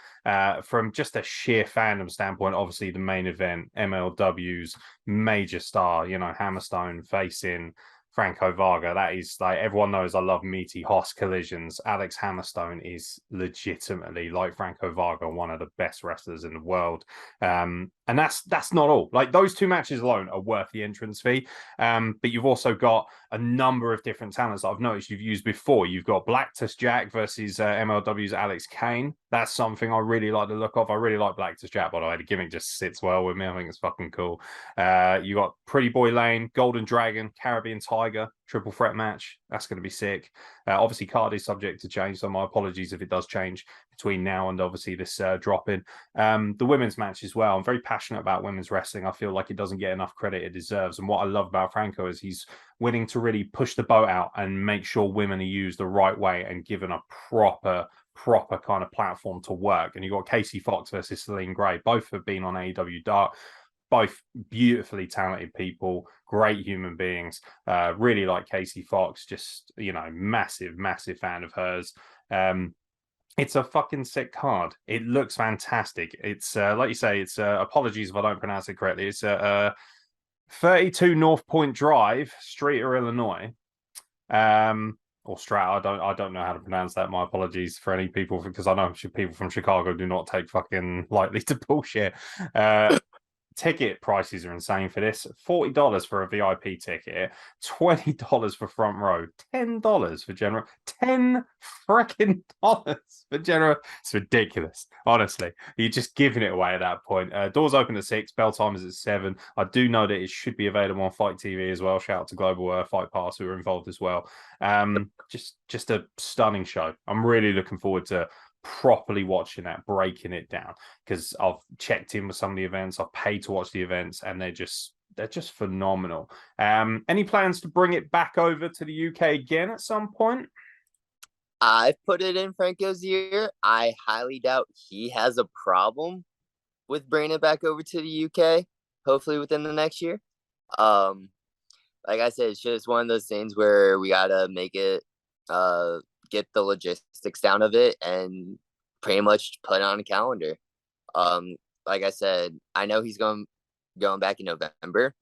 A: From just a sheer fandom standpoint, obviously the main event, MLW's major star, you know, Hammerstone facing Franco Varga. That is like, everyone knows I love meaty Hoss collisions. Alex Hammerstone is legitimately, like Franco Varga, one of the best wrestlers in the world. And that's not all. Like, those two matches alone are worth the entrance fee. But you've also got a number of different talents that I've noticed you've used before. You've got Blacktus Jack versus MLW's Alex Kane. That's something I really like the look of. I really like Blacktus Jack, by the way. The gimmick just sits well with me. I think it's fucking cool. You got Pretty Boy Lane, Golden Dragon, Caribbean Tiger, triple threat match. That's going to be sick. Obviously, card is subject to change, so my apologies if it does change between now and obviously this drop in. The women's match as well. I'm very passionate about women's wrestling. I feel like it doesn't get enough credit it deserves. And what I love about Franco is he's willing to really push the boat out and make sure women are used the right way and given a proper kind of platform to work. And you got Casey Fox versus Celine Gray. Both have been on AEW Dark. Both beautifully talented people, great human beings. Really like Casey Fox, just, massive fan of hers. It's a fucking sick card. It looks fantastic. It's like you say, it's apologies if I don't pronounce it correctly. It's 32 North Point Drive, Streeter, Illinois. Or Strat. I don't know how to pronounce that. My apologies for any people, because I know people from Chicago do not take fucking lightly to bullshit. Ticket prices are insane for this. $40 for a VIP ticket, $20 for front row, $10 for general, $10 freaking dollars for general. It's ridiculous. Honestly, you're just giving it away at that point. Doors open at 6, bell time is at 7. I do know that it should be available on Fight TV as well. Shout out to Global Fight Pass, who are involved as well. Just a stunning show. I'm really looking forward to properly watching that, breaking it down, because I've checked in with some of the events, I've paid to watch the events, and they're just phenomenal. Any plans to bring it back over to the UK again at some point?
B: I've put it in Franco's ear. I highly doubt he has a problem with bringing it back over to the UK, hopefully within the next year. Like I said, it's just one of those things where we gotta make it get the logistics down of it and pretty much put it on a calendar. Like I said, I know he's going back in November,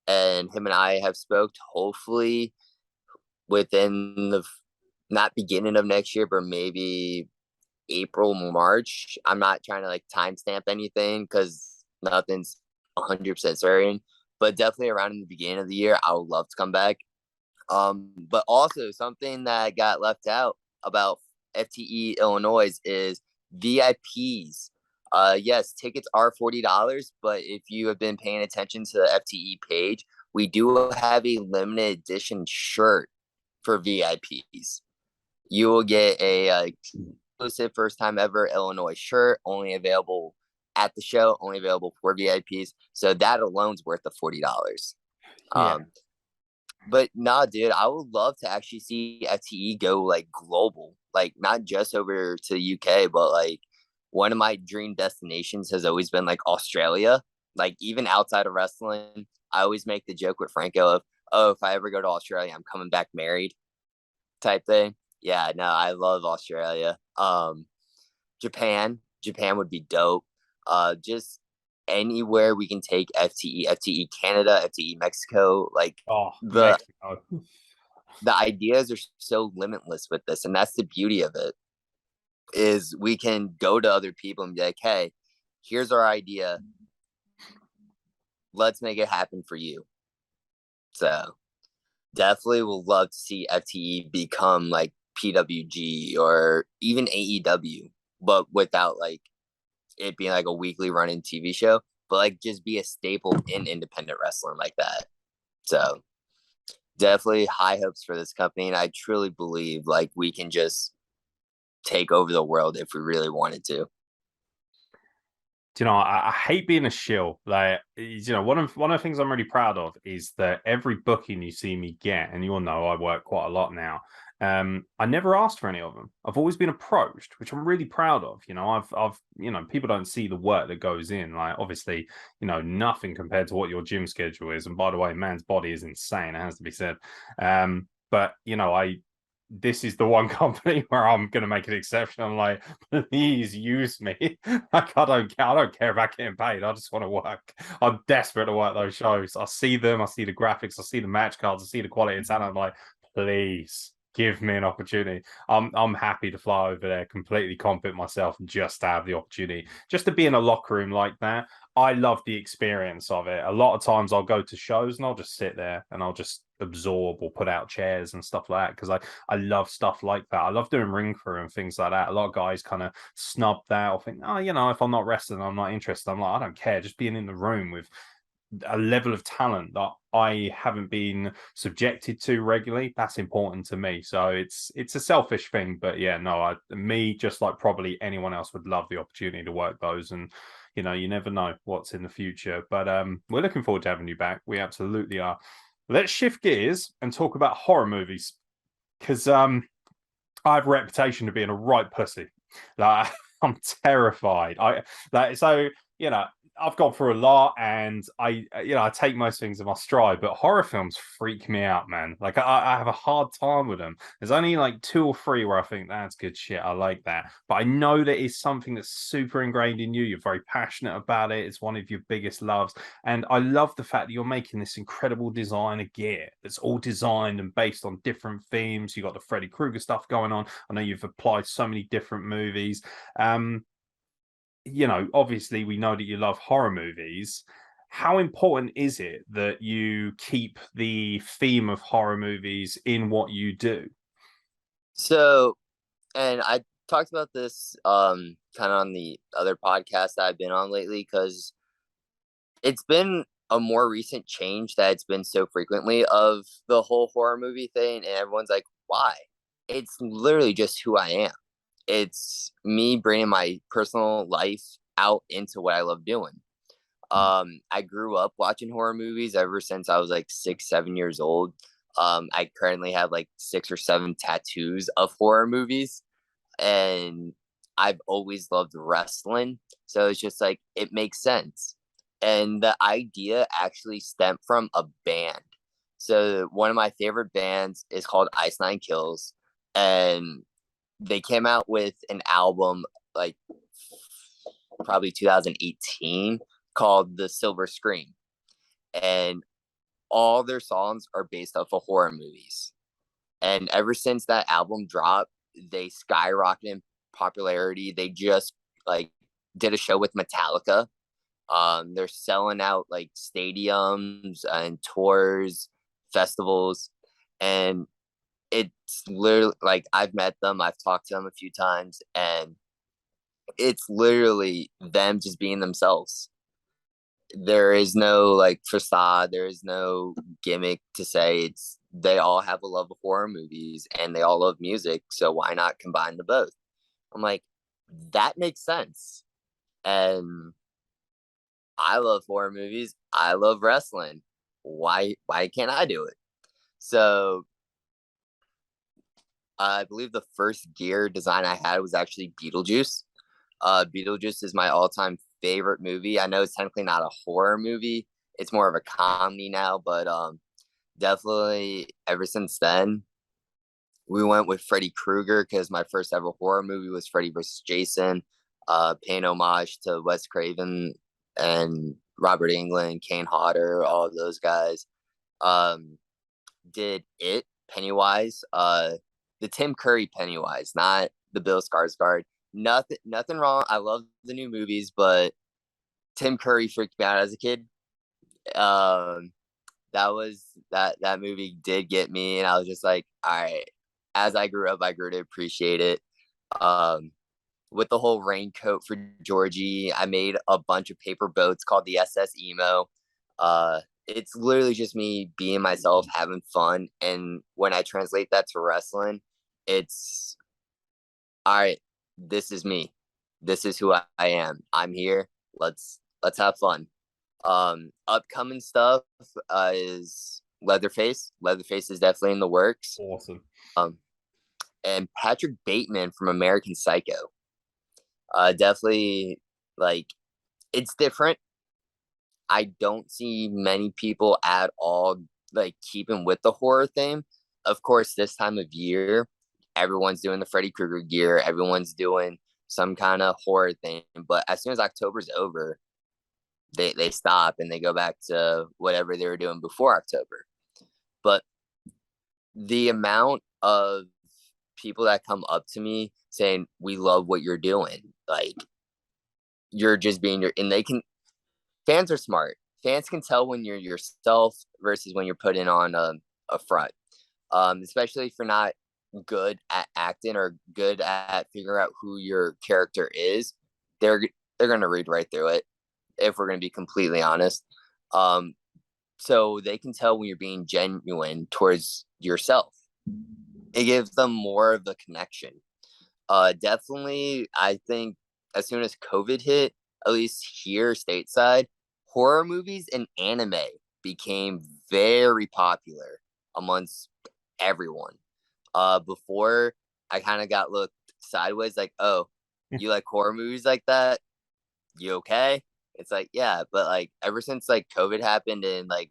B: and him and I have spoke. Hopefully, within the not beginning of next year, but maybe April, March. I'm not trying to like timestamp anything because nothing's 100% certain, but definitely around in the beginning of the year, I would love to come back. But also something that got left out about FTE Illinois is VIPs. Yes, tickets are $40, but if you have been paying attention to the FTE page, we do have a limited edition shirt for VIPs. You will get a exclusive first time ever Illinois shirt, only available at the show, only available for VIPs. So that alone's worth the $40.
A: Yeah.
B: But nah, dude, I would love to actually see FTE go like global, like not just over to the UK, but like one of my dream destinations has always been like Australia. Like even outside of wrestling, I always make the joke with Franco of, oh, if I ever go to Australia, I'm coming back married type thing. Yeah, no, I love Australia. Japan would be dope. Just anywhere we can take FTE Canada, FTE Mexico, like the ideas are so limitless with this, and that's the beauty of it, is we can go to other people and be like, hey, here's our idea, let's make it happen for you. So definitely would love to see FTE become like PWG or even AEW, but without like it being like a weekly running TV show, but like just be a staple in independent wrestling like that. So definitely high hopes for this company, and I truly believe like we can just take over the world if we really wanted to.
A: Do you know, I hate being a shill. Like, one of the things I'm really proud of is that every booking you see me get, and you all know I work quite a lot now. I never asked for any of them. I've always been approached, which I'm really proud of. I've people don't see the work that goes in. Like, obviously, nothing compared to what your gym schedule is. And by the way, man's body is insane. It has to be said. But this is the one company where I'm going to make an exception. I'm like, please use me. Like, I don't care about getting paid. I just want to work. I'm desperate to work those shows. I see them, I see the graphics, I see the match cards, I see the quality of talent. I'm like, please give me an opportunity. I'm happy to fly over there, completely competent myself, just to have the opportunity, just to be in a locker room like that. I love the experience of it. A lot of times I'll go to shows and I'll just sit there and I'll just absorb or put out chairs and stuff like that because I love stuff like that. I love doing ring crew and things like that. A lot of guys kind of snub that or think, oh, you know, if I'm not wrestling, I'm not interested. I'm like, I don't care. Just being in the room with a level of talent that I haven't been subjected to regularly, that's important to me. So it's a selfish thing, but yeah, no, me just like probably anyone else would love the opportunity to work those, and you know, you never know what's in the future. But we're looking forward to having you back. We absolutely are. Let's shift gears and talk about horror movies because I have a reputation of being a right pussy. Like I'm terrified. I like so you know I've gone through a lot, and I take most things in my stride, but horror films freak me out, man. Like I have a hard time with them. There's only like two or three where I think that's good shit. I like that, but I know that is something that's super ingrained in you. You're very passionate about it. It's one of your biggest loves, and I love the fact that you're making this incredible designer gear that's all designed and based on different themes. You got the Freddy Krueger stuff going on. I know you've applied so many different movies. You know, obviously we know that you love horror movies. How important is it that you keep the theme of horror movies in what you do?
B: So, and I talked about this kind of on the other podcast that I've been on lately because it's been a more recent change that it's been so frequently of the whole horror movie thing, and everyone's like, why? It's literally just who I am. It's me bringing my personal life out into what I love doing. I grew up watching horror movies ever since I was like 6, 7 years old. I currently have like 6 or 7 tattoos of horror movies, and I've always loved wrestling. So it's just like, it makes sense. And the idea actually stemmed from a band. So one of my favorite bands is called Ice Nine Kills, and they came out with an album like probably 2018 called The Silver Scream. And all their songs are based off of horror movies. And ever since that album dropped, they skyrocketed in popularity. They just like did a show with Metallica. They're selling out like stadiums and tours, festivals, and it's literally like I've met them, I've talked to them a few times, and it's literally them just being themselves. There is no like facade, there is no gimmick to say. It's they all have a love of horror movies and they all love music, so why not combine the both? I'm like, that makes sense. And I love horror movies, I love wrestling. Why can't I do it? So I believe the first gear design I had was actually Beetlejuice. Beetlejuice is my all-time favorite movie. I know it's technically not a horror movie; it's more of a comedy now. But definitely, ever since then, we went with Freddy Krueger because my first ever horror movie was Freddy vs. Jason. Paying homage to Wes Craven and Robert Englund, Kane Hodder, all of those guys. Did it Pennywise, the Tim Curry Pennywise, not the Bill Skarsgård. Nothing wrong. I love the new movies, but Tim Curry freaked me out as a kid. Um, that movie did get me, and I was just like, all right. As I grew up, I grew to appreciate it. Um, with the whole raincoat for Georgie, I made a bunch of paper boats called the SS Emo. It's literally just me being myself, having fun, and when I translate that to wrestling, it's all right. This is me. This is who I am. I'm here. Let's have fun. Upcoming stuff is Leatherface. Leatherface is definitely in the works.
A: Awesome.
B: And Patrick Bateman from American Psycho. Definitely like it's different. I don't see many people at all like keeping with the horror theme. Of course, this time of year, everyone's doing the Freddy Krueger gear, everyone's doing some kind of horror thing. But as soon as October's over, they stop and they go back to whatever they were doing before October. But the amount of people that come up to me saying, we love what you're doing, like, you're just being your, and they can, fans are smart. Fans can tell when you're yourself versus when you're putting on a front. Especially if you're not good at acting or good at figuring out who your character is, they're gonna read right through it, if we're gonna be completely honest. So they can tell when you're being genuine towards yourself. It gives them more of a connection. Definitely, I think as soon as COVID hit, at least here stateside, horror movies and anime became very popular amongst everyone. Before, I kind of got looked sideways, like, oh, you like horror movies like that? You okay? It's like, yeah, but like ever since like COVID happened and like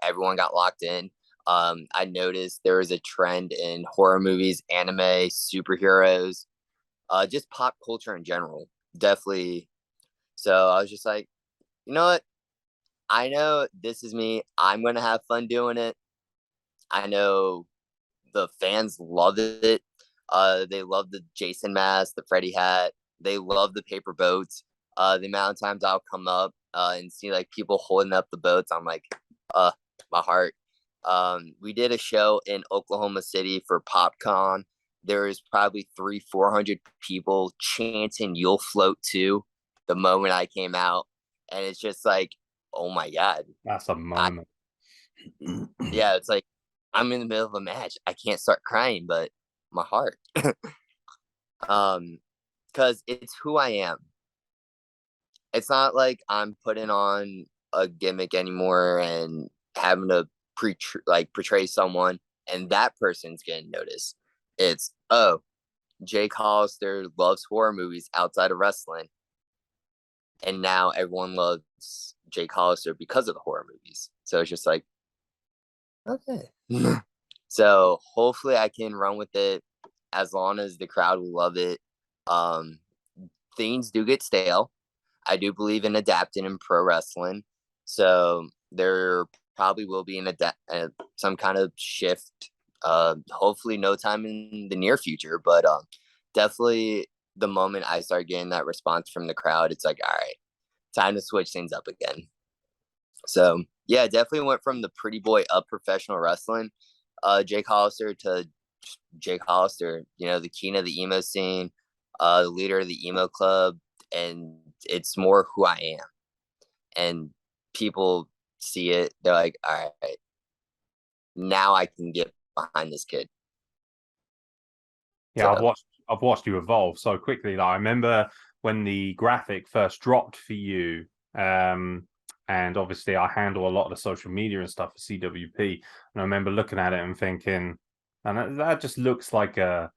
B: everyone got locked in, I noticed there was a trend in horror movies, anime, superheroes, just pop culture in general. Definitely. So I was just like, you know what? I know this is me. I'm gonna have fun doing it. I know the fans love it. They love the Jason mask, the Freddy hat. They love the paper boats. The amount of times I'll come up and see like people holding up the boats, I'm like, my heart. We did a show in Oklahoma City for PopCon. There was probably 300-400 people chanting "You'll float too" the moment I came out, and it's just like, oh my god,
A: That's a moment.
B: yeah, it's like I'm in the middle of a match. I can't start crying, but my heart, because it's who I am. It's not like I'm putting on a gimmick anymore and having to portray someone and that person's getting noticed. It's, oh, Jake Hollister loves horror movies outside of wrestling, and now everyone loves Jake Hollister because of the horror movies. So it's just like, okay. So hopefully I can run with it as long as the crowd will love it. Things do get stale. I do believe in adapting in pro wrestling. So there probably will be some kind of shift. Hopefully no time in the near future, but definitely the moment I start getting that response from the crowd, it's like, all right, time to switch things up again. So yeah, definitely went from the pretty boy up professional wrestling, Jake Hollister, to Jake Hollister, the king of the emo scene, the leader of the emo club, and it's more who I am. And people see it, they're like, all right, now I can get behind this kid.
A: Yeah,
B: So,
A: I've watched you evolve so quickly. Like I remember when the graphic first dropped for you, and obviously I handle a lot of the social media and stuff for CWP, and I remember looking at it and thinking, and that just looks like a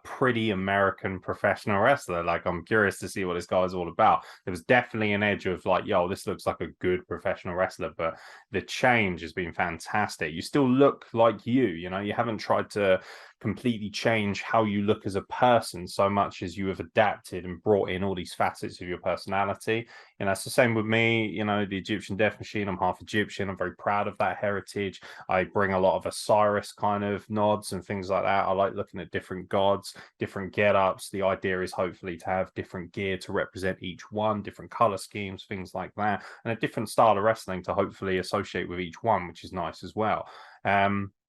A: pretty American professional wrestler. Like I'm curious to see what this guy's all about. There was definitely an edge of like, yo, this looks like a good professional wrestler, but the change has been fantastic. You still look like you know, you haven't tried to completely change how you look as a person so much as you have adapted and brought in all these facets of your personality. And that's the same with me, the Egyptian Death Machine. I'm half Egyptian. I'm very proud of that heritage. I bring a lot of Osiris kind of nods and things like that. I like looking at different gods, different get-ups. The idea is hopefully to have different gear to represent each one, different color schemes, things like that, and a different style of wrestling to hopefully associate with each one, which is nice as well.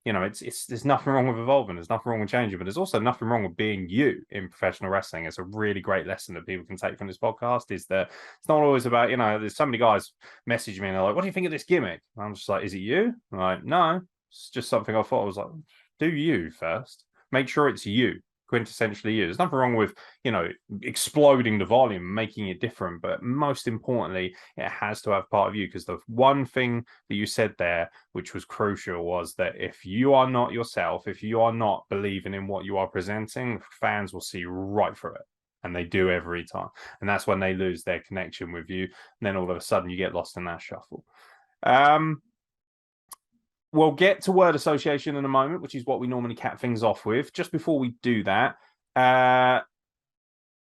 A: It's there's nothing wrong with evolving, there's nothing wrong with changing, but there's also nothing wrong with being you in professional wrestling. It's a really great lesson that people can take from this podcast, is that it's not always about, there's so many guys message me and they're like, what do you think of this gimmick? And I'm just like, is it you? I'm like, no, it's just something I thought. I was like, do you first, make sure it's you, quintessentially you. There's nothing wrong with, exploding the volume, making it different, but most importantly, it has to have part of you. Because the one thing that you said there, which was crucial, was that if you are not yourself, if you are not believing in what you are presenting, fans will see right through it. And they do every time. And that's when they lose their connection with you. And then all of a sudden you get lost in that shuffle. we'll get to word association in a moment, which is what we normally cap things off with. Just before we do that,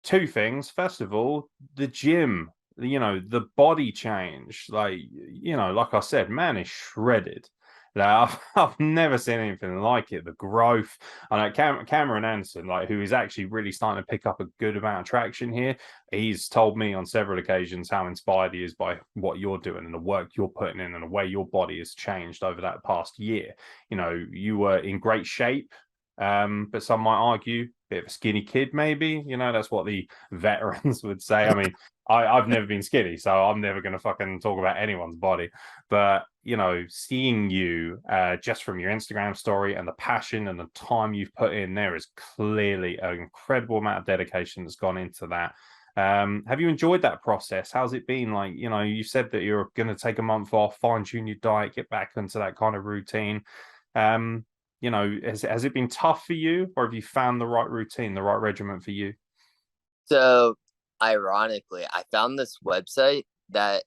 A: two things. First of all, the gym, the body change. Like, like I said, man is shredded. Like, I've never seen anything like it. The growth. I know Cameron Anderson, like, who is actually really starting to pick up a good amount of traction here. He's told me on several occasions how inspired he is by what you're doing and the work you're putting in and the way your body has changed over that past year. You were in great shape. But some might argue bit of a skinny kid, maybe. That's what the veterans would say. I mean, I've never been skinny, so I'm never going to fucking talk about anyone's body. But, seeing you just from your Instagram story and the passion and the time you've put in, there is clearly an incredible amount of dedication that's gone into that. Have you enjoyed that process? How's it been? Like, you said that you're going to take a month off, fine-tune your diet, get back into that kind of routine. Has it been tough for you, or have you found the right routine, the right regimen for you?
B: So, ironically, I found this website that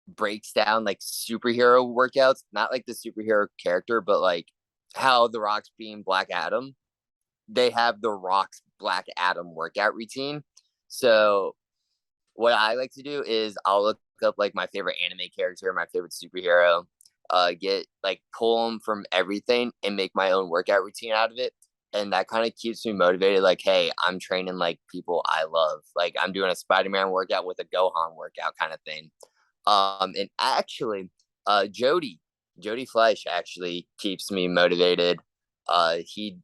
B: breaks down like superhero workouts, not like the superhero character, but like how The Rock's being Black Adam. They have The Rock's Black Adam workout routine. So, what I like to do is I'll look up like my favorite anime character, my favorite superhero, pull them from everything and make my own workout routine out of it. And that kind of keeps me motivated. Like, hey, I'm training like people I love. Like, I'm doing a Spider-Man workout with a Gohan workout kind of thing. And actually, Jody Fleisch actually keeps me motivated. He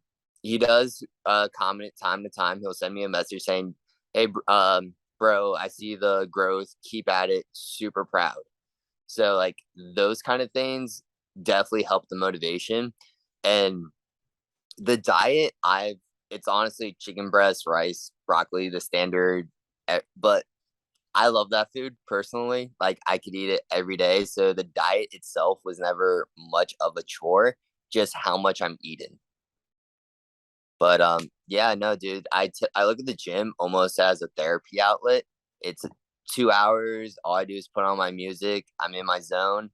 B: does comment time to time. He'll send me a message saying, "Hey, bro, I see the growth. Keep at it. Super proud." So like those kind of things definitely help the motivation. And the diet, it's honestly chicken breast, rice, broccoli, the standard, but I love that food personally. Like I could eat it every day. So the diet itself was never much of a chore, just how much I'm eating. But yeah, no, dude, I look at the gym almost as a therapy outlet. It's 2 hours. All I do is put on my music. I'm in my zone.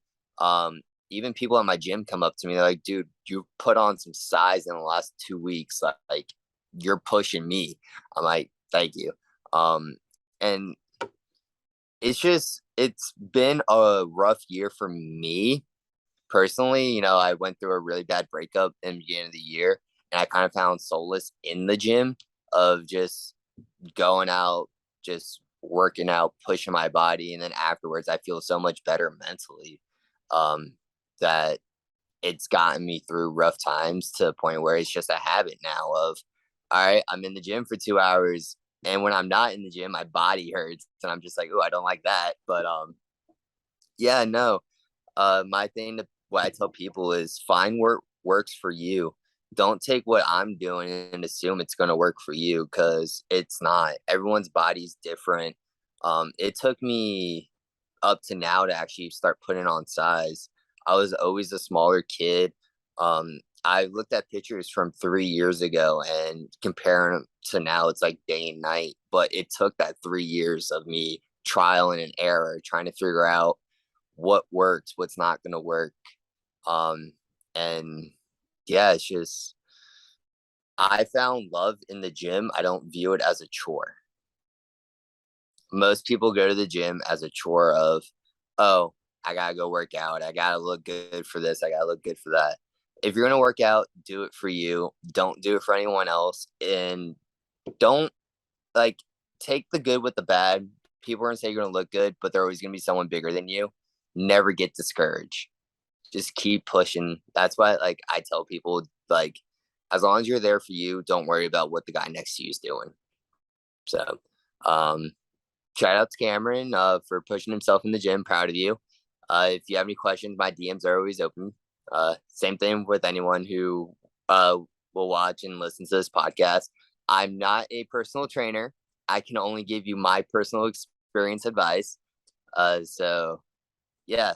B: Even people at my gym come up to me. They're like, dude, you put on some size in the last 2 weeks. Like you're pushing me. I'm like, thank you. And it's been a rough year for me personally. I went through a really bad breakup in the beginning of the year, and I kind of found solace in the gym of just going out, just working out, pushing my body, and then afterwards I feel so much better mentally, that it's gotten me through rough times to a point where it's just a habit now of, all right, I'm in the gym for 2 hours, and when I'm not in the gym, my body hurts, and I'm just like, oh, I don't like that. But yeah, no, my thing, what I tell people is find what works for you. Don't take what I'm doing and assume it's going to work for you, because it's not. Everyone's body's different. It took me up to now to actually start putting on size. I was always a smaller kid. I looked at pictures from 3 years ago and comparing them to now, it's like day and night. But it took that 3 years of me trial and error, trying to figure out what works, what's not going to work. And yeah, it's just, I found love in the gym. I don't view it as a chore. Most people go to the gym as a chore of, oh, I gotta go work out. I gotta look good for this. I gotta look good for that. If you're gonna work out, do it for you. Don't do it for anyone else. And don't like take the good with the bad. People are gonna say you're gonna look good, but they're always gonna be someone bigger than you. Never get discouraged. Just keep pushing. That's why like I tell people, like, as long as you're there for you, don't worry about what the guy next to you is doing. So shout out to Cameron for pushing himself in the gym. Proud of you. If you have any questions, my DMs are always open. Same thing with anyone who will watch and listen to this podcast. I'm not a personal trainer. I can only give you my personal experience advice. So yeah,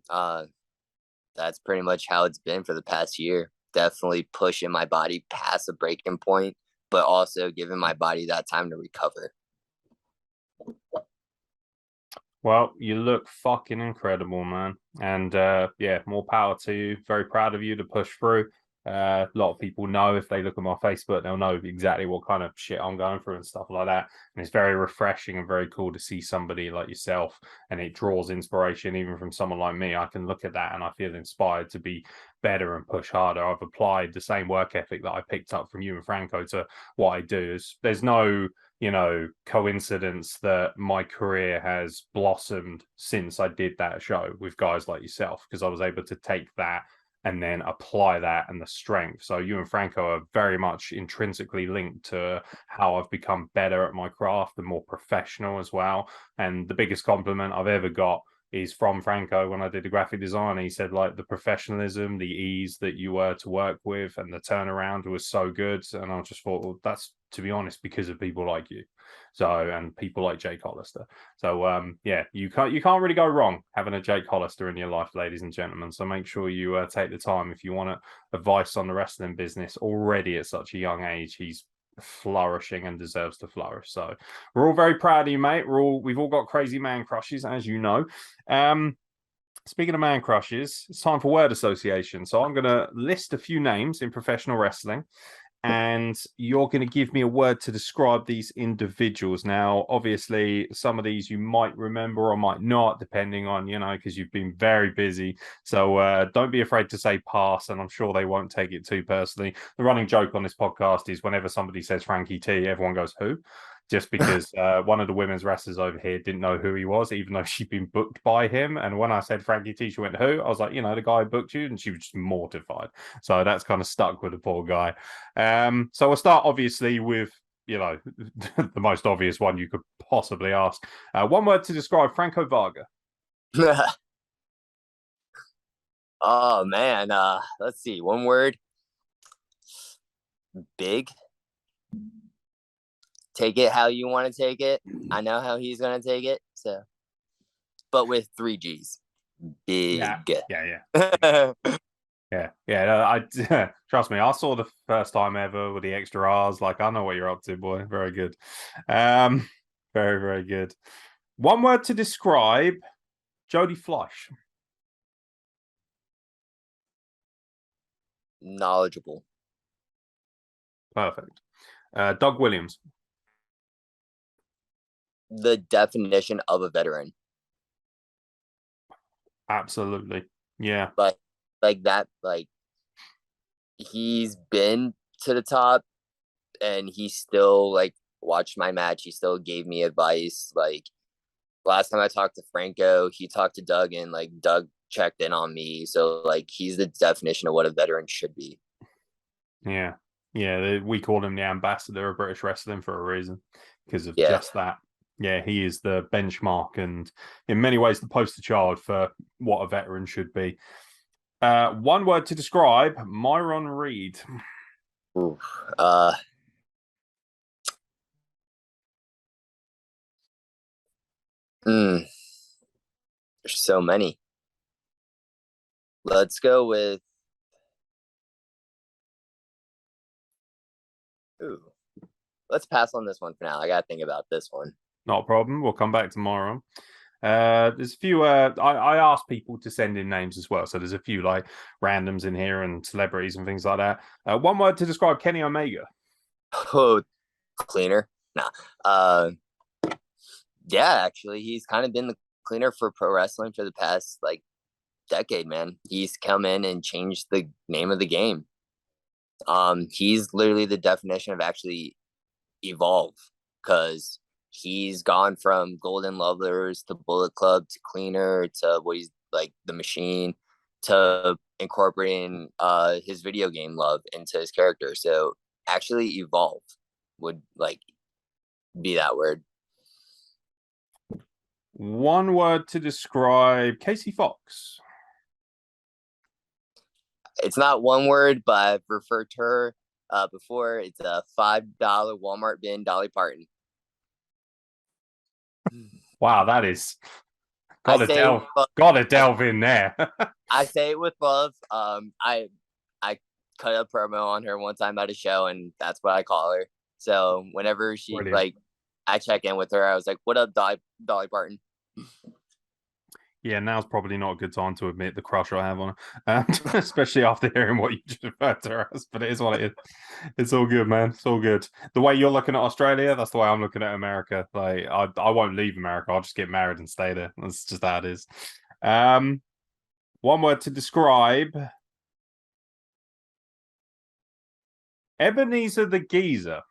B: that's pretty much how it's been for the past year. Definitely pushing my body past a breaking point, but also giving my body that time to recover.
A: Well, you look fucking incredible, man. And yeah, more power to you. Very proud of you to push through. A lot of people know if they look at my Facebook, they'll know exactly what kind of shit I'm going through and stuff like that. And it's very refreshing and very cool to see somebody like yourself, and it draws inspiration even from someone like me. I can look at that and I feel inspired to be better and push harder. I've applied the same work ethic that I picked up from you and Franco to what I do. There's no coincidence that my career has blossomed since I did that show with guys like yourself, because I was able to take that and then apply that and the strength. So you and Franco are very much intrinsically linked to how I've become better at my craft and more professional as well. And the biggest compliment I've ever got is from Franco when I did the graphic design. He said, like, the professionalism, the ease that you were to work with, and the turnaround was so good. And I just thought, well, that's, to be honest, because of people like you. So, and people like Jake Hollister. So, yeah, you can't really go wrong having a Jake Hollister in your life, ladies and gentlemen. So make sure you take the time if you want advice on the wrestling business already at such a young age. He's flourishing and deserves to flourish. So we're all very proud of you, mate. We've all got crazy man crushes, as you know. Speaking of man crushes, it's time for word association. So I'm going to list a few names in professional wrestling, and you're going to give me a word to describe these individuals. Now, obviously, some of these you might remember or might not, depending on, because you've been very busy. So don't be afraid to say pass, and I'm sure they won't take it too personally. The running joke on this podcast is whenever somebody says Frankie T, everyone goes, who? Just because one of the women's wrestlers over here didn't know who he was, even though she'd been booked by him. And when I said Frankie T, she went, who? I was like, the guy who booked you. And she was just mortified. So that's kind of stuck with the poor guy. So we'll start, obviously, with, the most obvious one you could possibly ask. One word to describe Franco Varga.
B: Oh, man. Let's see. One word. Big. Take it how you want to take it. I know how he's going to take it. So, but with 3 G's. Big.
A: Yeah. I trust me, I saw the first time ever with the extra R's. Like, I know what you're up to, boy. Very good. Very, very good. One word to describe Jody Fleisch.
B: Knowledgeable.
A: Perfect. Doug Williams.
B: The definition of a veteran.
A: Absolutely. Yeah.
B: But like that, like he's been to the top and he still like watched my match. He still gave me advice. Like last time I talked to Franco, he talked to Doug and like Doug checked in on me. So like he's the definition of what a veteran should be.
A: Yeah. We call him the ambassador of British wrestling for a reason, because of just that. Yeah, he is the benchmark and in many ways the poster child for what a veteran should be. One word to describe Myron Reed.
B: Ooh, there's so many. Let's go with let's pass on this one for now. I gotta think about this one.
A: Not a problem. We'll come back tomorrow. There's a few. I asked people to send in names as well, so there's a few like randoms in here and celebrities and things like that. One word to describe Kenny Omega.
B: Oh, cleaner. Nah. Yeah, actually, he's kind of been the cleaner for pro wrestling for the past like decade, man. He's come in and changed the name of the game. He's literally the definition of actually evolve, because he's gone from Golden Lovers to Bullet Club to Cleaner to what he's like, the Machine, to incorporating his video game love into his character. So actually evolve would like be that word.
A: One word to describe Casey Fox.
B: It's not one word, but I've referred to her before. It's a $5 Walmart bin, Dolly Parton.
A: Wow, that is gotta delve in there.
B: I say it with love. I cut a promo on her one time at a show, and that's what I call her. So whenever she Brilliant. Like, I check in with her, I was like, "What up, Dolly Parton?"
A: Yeah, now's probably not a good time to admit the crush I have on her, especially after hearing what you just referred to her as. But it is what it is. It's all good, man. It's all good. The way you're looking at Australia, that's the way I'm looking at America. Like, I won't leave America. I'll just get married and stay there. That's just how it is. Um, One word to describe Ebenezer the Geezer.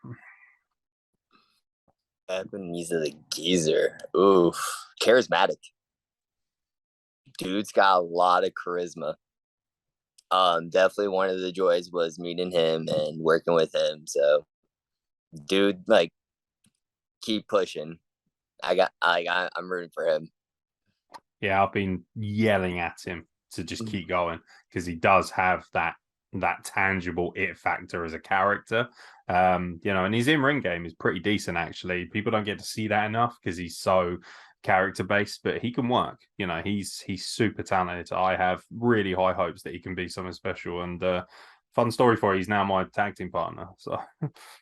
B: Ebenezer the Geezer. Oof. Charismatic. Dude's got a lot of charisma. Definitely one of the joys was meeting him and working with him. So, dude, like, keep pushing. I'm rooting for him.
A: Yeah, I've been yelling at him to just keep going because he does have that tangible it factor as a character. And his in-ring game is pretty decent actually. People don't get to see that enough because he's so character based, but he can work. He's super talented. I have really high hopes that he can be something special. And fun story for you, he's now my tag team partner. So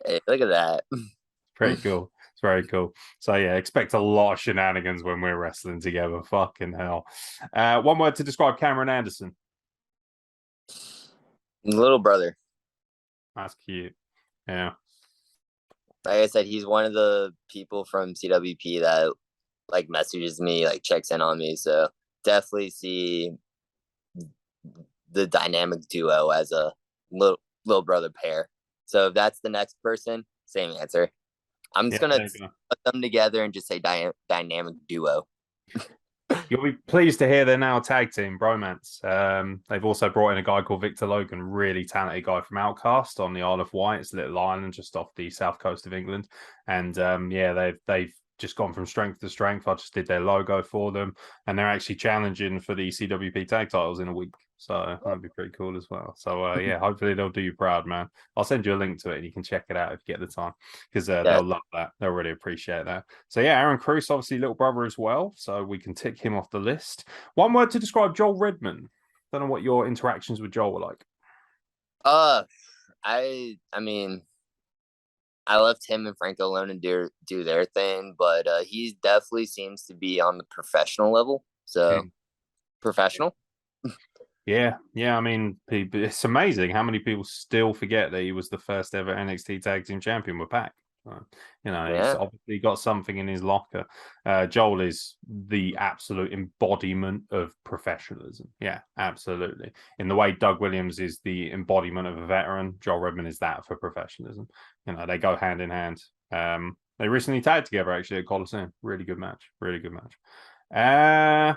B: hey, look at that.
A: pretty cool. It's very cool. So yeah, expect a lot of shenanigans when we're wrestling together. Fucking hell. One word to describe Cameron Anderson.
B: Little brother.
A: That's cute. Yeah.
B: Like I said, he's one of the people from CWP that like messages me, like checks in on me. So definitely see the dynamic duo as a little brother pair. So if that's the next person, same answer. I'm just gonna put them together and just say dynamic duo.
A: You'll be pleased to hear they're now a tag team, Bromance. They've also brought in a guy called Victor Logan, really talented guy from Outcast on the Isle of Wight. It's a little island just off the south coast of England. And they've just gone from strength to strength. I just did their logo for them, and they're actually challenging for the CWP tag titles in a week. So that'd be pretty cool as well. So yeah, hopefully they'll do you proud, man. I'll send you a link to it and you can check it out if you get the time because they'll love that. They'll really appreciate that. So yeah, Aaron Cruz, obviously little brother as well. So we can tick him off the list. One word to describe Joel Redman. Don't know what your interactions with Joel were like.
B: I mean, I left him and Franco alone and do their thing, but he definitely seems to be on the professional level. So professional.
A: Yeah. I mean, it's amazing how many people still forget that he was the first ever NXT Tag Team Champion with Pac. He's obviously got something in his locker. Joel is the absolute embodiment of professionalism. Yeah, absolutely. In the way Doug Williams is the embodiment of a veteran, Joel Redman is that for professionalism. They go hand in hand. They recently tagged together actually at Coliseum. Really good match. Really good match.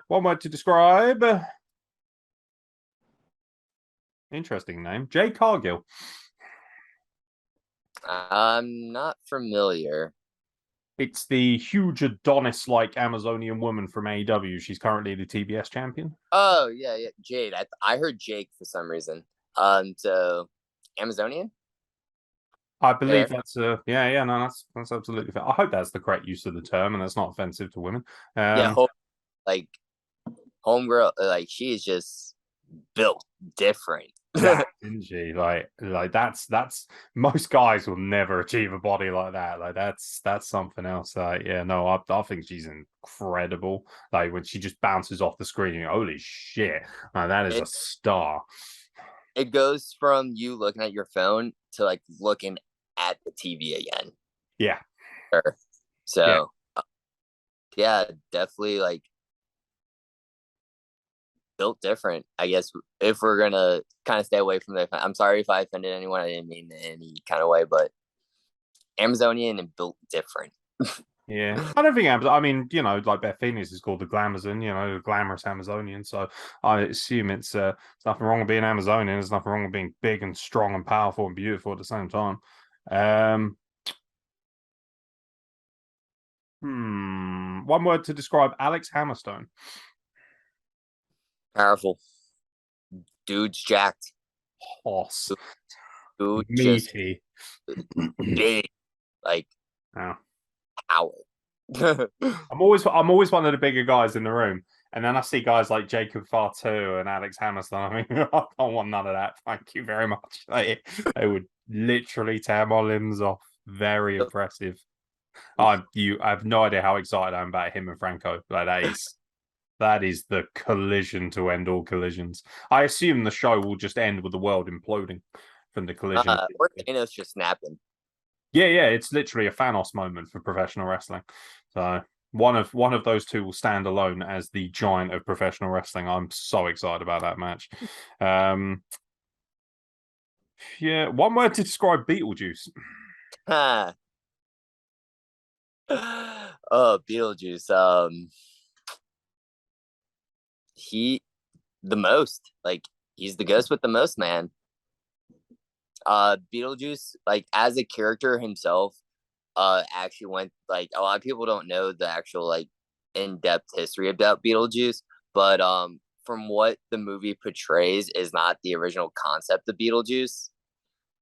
A: One word to describe. Interesting name. Jay Cargill.
B: I'm not familiar.
A: It's the huge Adonis-like Amazonian woman from AEW. She's currently the TBS champion.
B: Oh yeah. Jade. I heard Jake for some reason. So Amazonian.
A: I believe that's no, that's absolutely fair. I hope that's the correct use of the term and that's not offensive to women.
B: Like homegirl, like she is just built different.
A: Yeah, isn't she? Like that's most guys will never achieve a body like that. Like that's something else. I think she's incredible. Like when she just bounces off the screen, holy shit, that is a star.
B: It goes from you looking at your phone to like looking at the TV again.
A: Yeah.
B: Sure. So yeah, definitely like built different. I guess if we're gonna kind of stay away from the, I'm sorry if I offended anyone. I didn't mean in any kind of way, but Amazonian and built different.
A: Yeah, I don't think I mean, like Beth Phoenix is called the Glamazon, the glamorous Amazonian. So I assume it's nothing wrong with being Amazonian. There's nothing wrong with being big and strong and powerful and beautiful at the same time. One word to describe Alex Hammerstone.
B: Powerful. Dude's jacked.
A: Hoss.
B: Dude
A: meaty.
B: Just big. Like power.
A: I'm always one of the bigger guys in the room. And then I see guys like Jacob Fatu and Alex Hammerstone. I mean, I don't want none of that. Thank you very much. They would literally tear my limbs off. Very impressive. I have no idea how excited I am about him and Franco. Like that is That is the collision to end all collisions. I assume the show will just end with the world imploding from the collision.
B: Or Thanos just snapping.
A: Yeah, it's literally a Thanos moment for professional wrestling. So one of those two will stand alone as the giant of professional wrestling. I'm so excited about that match. Yeah, one word to describe Beetlejuice.
B: oh, Beetlejuice. He the most like he's the ghost with the most, man. Beetlejuice, like as a character himself, actually went like a lot of people don't know the actual like in-depth history about Beetlejuice, but from what the movie portrays is not the original concept of Beetlejuice.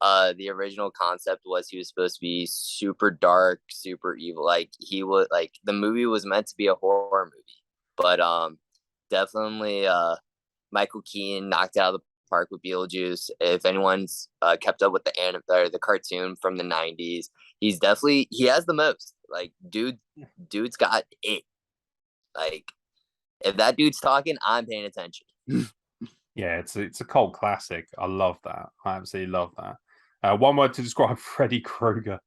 B: The original concept was he was supposed to be super dark, super evil. Like he was like the movie was meant to be a horror movie, but definitely Michael Keaton knocked out of the park with Beetlejuice. If anyone's kept up with the cartoon from the '90s, he has the most. Like dude's got it. Like if that dude's talking, I'm paying attention.
A: Yeah, it's a cult classic. I love that. I absolutely love that. One word to describe Freddy Krueger.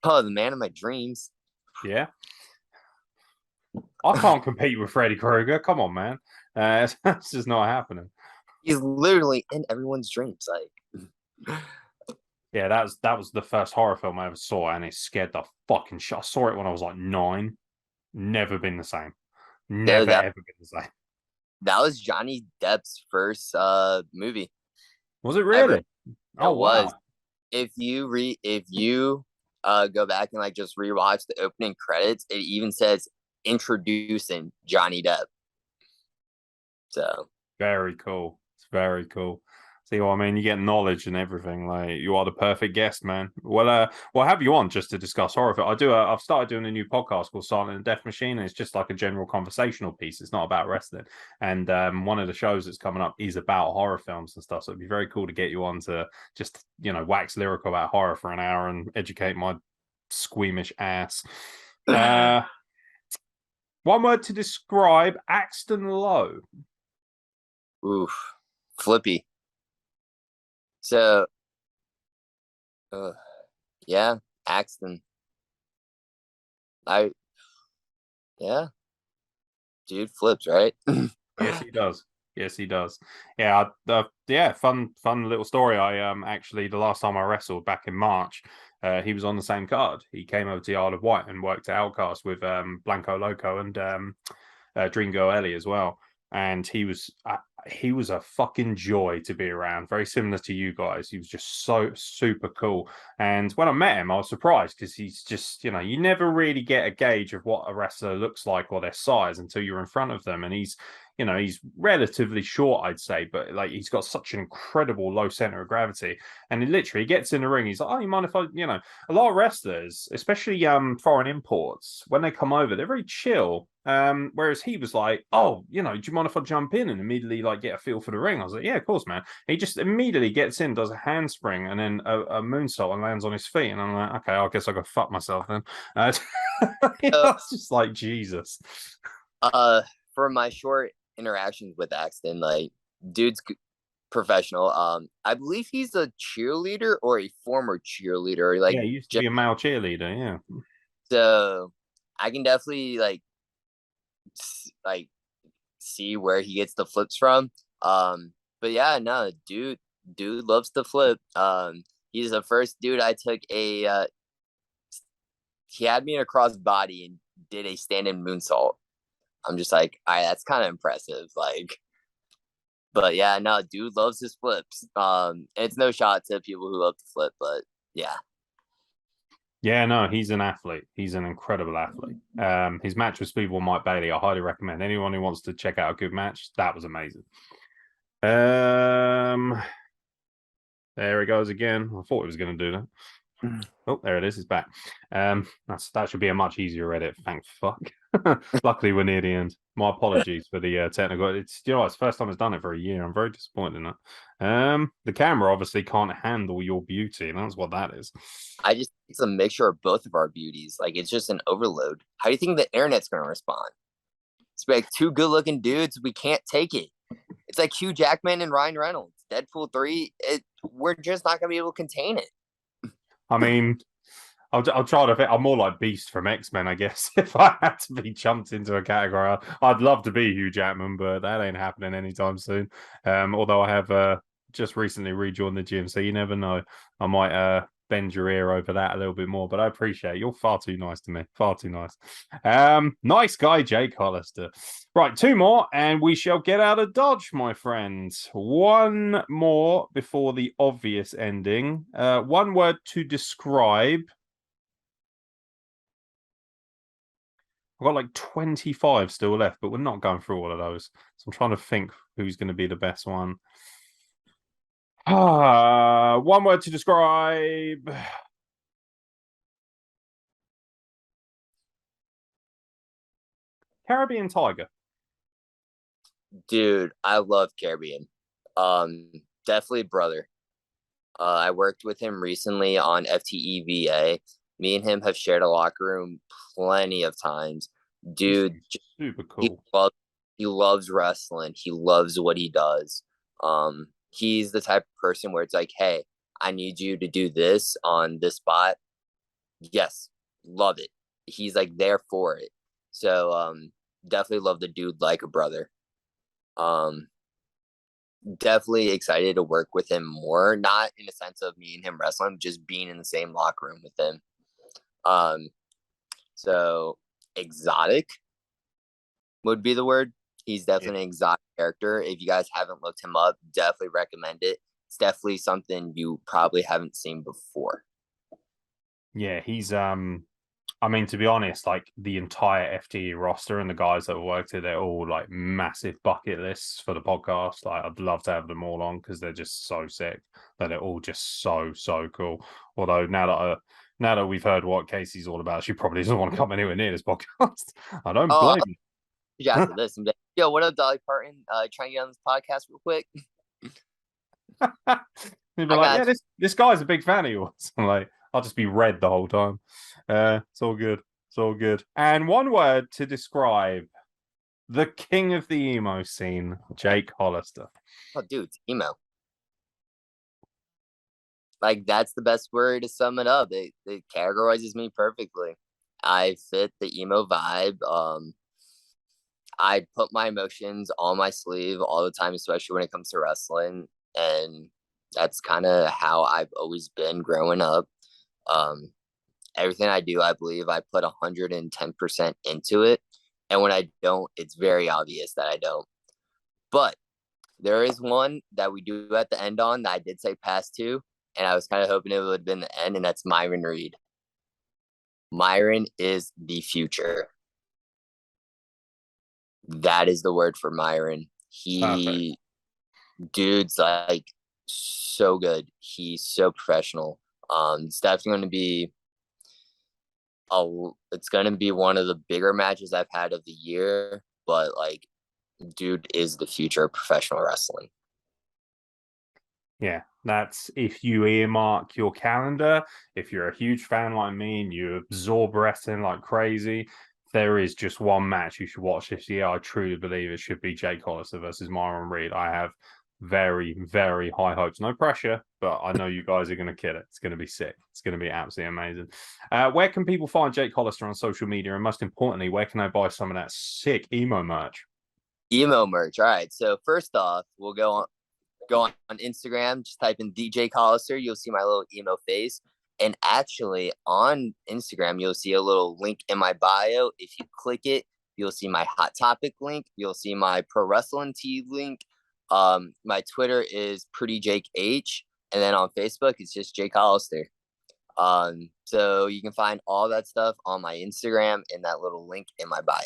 B: Oh, the man of my dreams.
A: Yeah, I can't compete with Freddy Krueger. Come on, man. That's just not happening.
B: He's literally in everyone's dreams. Like,
A: Yeah, that was the first horror film I ever saw, and it scared the fucking shit. I saw it when I was like 9. Never been the same.
B: no,
A: Never
B: that
A: ever been the same.
B: that was Johnny Depp's first movie
A: Was it
B: ever.
A: really? Oh
B: It was.
A: wow.
B: If you go back and like just rewatch the opening credits, it even says introducing Johnny Depp. So
A: Very cool. It's very cool. See what I mean? You get knowledge and everything. Like you are the perfect guest, man. We'll have you on just to discuss horror film. I've started doing a new podcast called Silent and Death Machine, and it's just like a general conversational piece. It's not about wrestling. And one of the shows that's coming up is about horror films and stuff. So it'd be very cool to get you on to just, wax lyrical about horror for an hour and educate my squeamish ass. One word to describe Axton Lowe.
B: oof, Flippy. So yeah, Axton. I yeah, dude flips, right?
A: Yes, he does. Yes, he does. Yeah, fun little story. I actually the last time I wrestled back in March, he was on the same card. He came over to the Isle of Wight and worked at Outcast with Blanco Loco and Dringo Ellie as well. And he was a fucking joy to be around. Very similar to you guys. He was just so super cool. And when I met him, I was surprised because he's just, you never really get a gauge of what a wrestler looks like or their size until you're in front of them. And he's relatively short, I'd say, but like he's got such an incredible low center of gravity. And he literally gets in the ring. He's like, "Oh, you mind if I, a lot of wrestlers, especially foreign imports, when they come over, they're very chill. Whereas he was like, "Oh, do you mind if I jump in and immediately like get a feel for the ring?" I was like, "Yeah, of course, man." He just immediately gets in, does a handspring, and then a moonsault and lands on his feet. And I'm like, "Okay, I guess I got fuck myself then." It's just like Jesus.
B: For my short interactions with Axton, like dude's professional. I believe he's a cheerleader or a former cheerleader. Like,
A: Yeah, he used to be a male cheerleader. Yeah.
B: so I can definitely like see where he gets the flips from. But yeah, no, dude loves to flip. He's the first dude I took a. He had me in a cross body and did a stand-in moonsault. I'm just like, all right, that's kind of impressive. Like, but yeah, no, dude loves his flips. It's no shot to people who love to flip, but yeah.
A: Yeah, no, he's an athlete. He's an incredible athlete. His match with Speedball Mike Bailey, I highly recommend. Anyone who wants to check out a good match, that was amazing. There he goes again. I thought he was going to do that. Oh, there it is. It's back. That should be a much easier edit. Thank fuck. Luckily, we're near the end. My apologies for the technical. It's it's the first time it's done it for a year. I'm very disappointed in that. The camera obviously can't handle your beauty, and that's what that is.
B: It's a mixture of both of our beauties. Like it's just an overload. How do you think the internet's going to respond? It's like two good-looking dudes. We can't take it. It's like Hugh Jackman and Ryan Reynolds. Deadpool 3, we're just not going to be able to contain it.
A: I mean, I'll try to think. I'm more like Beast from X-Men, I guess. If I had to be jumped into a category, I'd love to be Hugh Jackman, but that ain't happening anytime soon. Although I have just recently rejoined the gym, so you never know. I might bend your ear over that a little bit more, but I appreciate it. You're far too nice to me. Far too nice. Nice guy, Jake Hollister. Right, two more, and we shall get out of Dodge, my friends. One more before the obvious ending. One word to describe. I've got like 25 still left, but we're not going through all of those. So I'm trying to think who's going to be the best one. One word to describe. Caribbean Tiger.
B: Dude, I love Caribbean. Definitely brother. I worked with him recently on FTEVA. Me and him have shared a locker room plenty of times. Dude,
A: super cool.
B: He loves wrestling. He loves what he does. He's the type of person where it's like, hey, I need you to do this on this spot. Yes, love it. He's like there for it. So definitely love the dude like a brother. Definitely excited to work with him more, not in the sense of me and him wrestling, just being in the same locker room with him. So exotic would be the word. He's definitely an exotic character. If you guys haven't looked him up, definitely recommend it. It's definitely something you probably haven't seen before.
A: Yeah, he's I mean, to be honest, like the entire FTE roster and the guys that worked here, they're all like massive bucket lists for the podcast. Like, I'd love to have them all on because they're just so sick. That they're all just so cool. Although now that we've heard what Casey's all about, she probably doesn't want to come anywhere near this podcast. I don't blame you.
B: Yeah, after this, and yo, what up, Dolly Parton? Trying to get on this podcast real quick.
A: You'd be like, yeah, this guy's a big fan of yours. I'm like, I'll just be red the whole time. It's all good. It's all good. And one word to describe the king of the emo scene, Jake Hollister.
B: Oh, dude, it's emo. Like, that's the best word to sum it up. It categorizes me perfectly. I fit the emo vibe. I put my emotions on my sleeve all the time, especially when it comes to wrestling. And that's kind of how I've always been growing up. Everything I do, I believe I put 110% into it. And when I don't, it's very obvious that I don't. But there is one that we do at the end on that I did say pass to, and I was kind of hoping it would have been the end, and that's Myron Reed. Myron is the future. That is the word for Myron. Dude's like so good. He's so professional. It's definitely going to be it's going to be one of the bigger matches I've had of the year, but like, dude is the future of professional wrestling.
A: Yeah, that's if you earmark your calendar. If you're a huge fan like me and you absorb wrestling like crazy, there is just one match you should watch this year. I truly believe it should be Jake Hollister versus Myron Reed. I have very high hopes. No pressure, but I know you guys are going to kill it. It's going to be sick. It's going to be absolutely amazing. Where can people find Jake Hollister on social media? And most importantly, where can they buy some of that sick emo merch?
B: Emo merch. All right. So first off, we'll go on Instagram, just type in DJ Hollister. You'll see my little emo face. And actually on Instagram, you'll see a little link in my bio. If you click it, you'll see my Hot Topic link. You'll see my Pro Wrestling Tee link. My Twitter is Pretty Jake H. And then on Facebook, it's just Jake Hollister. So you can find all that stuff on my Instagram and that little link in my bio.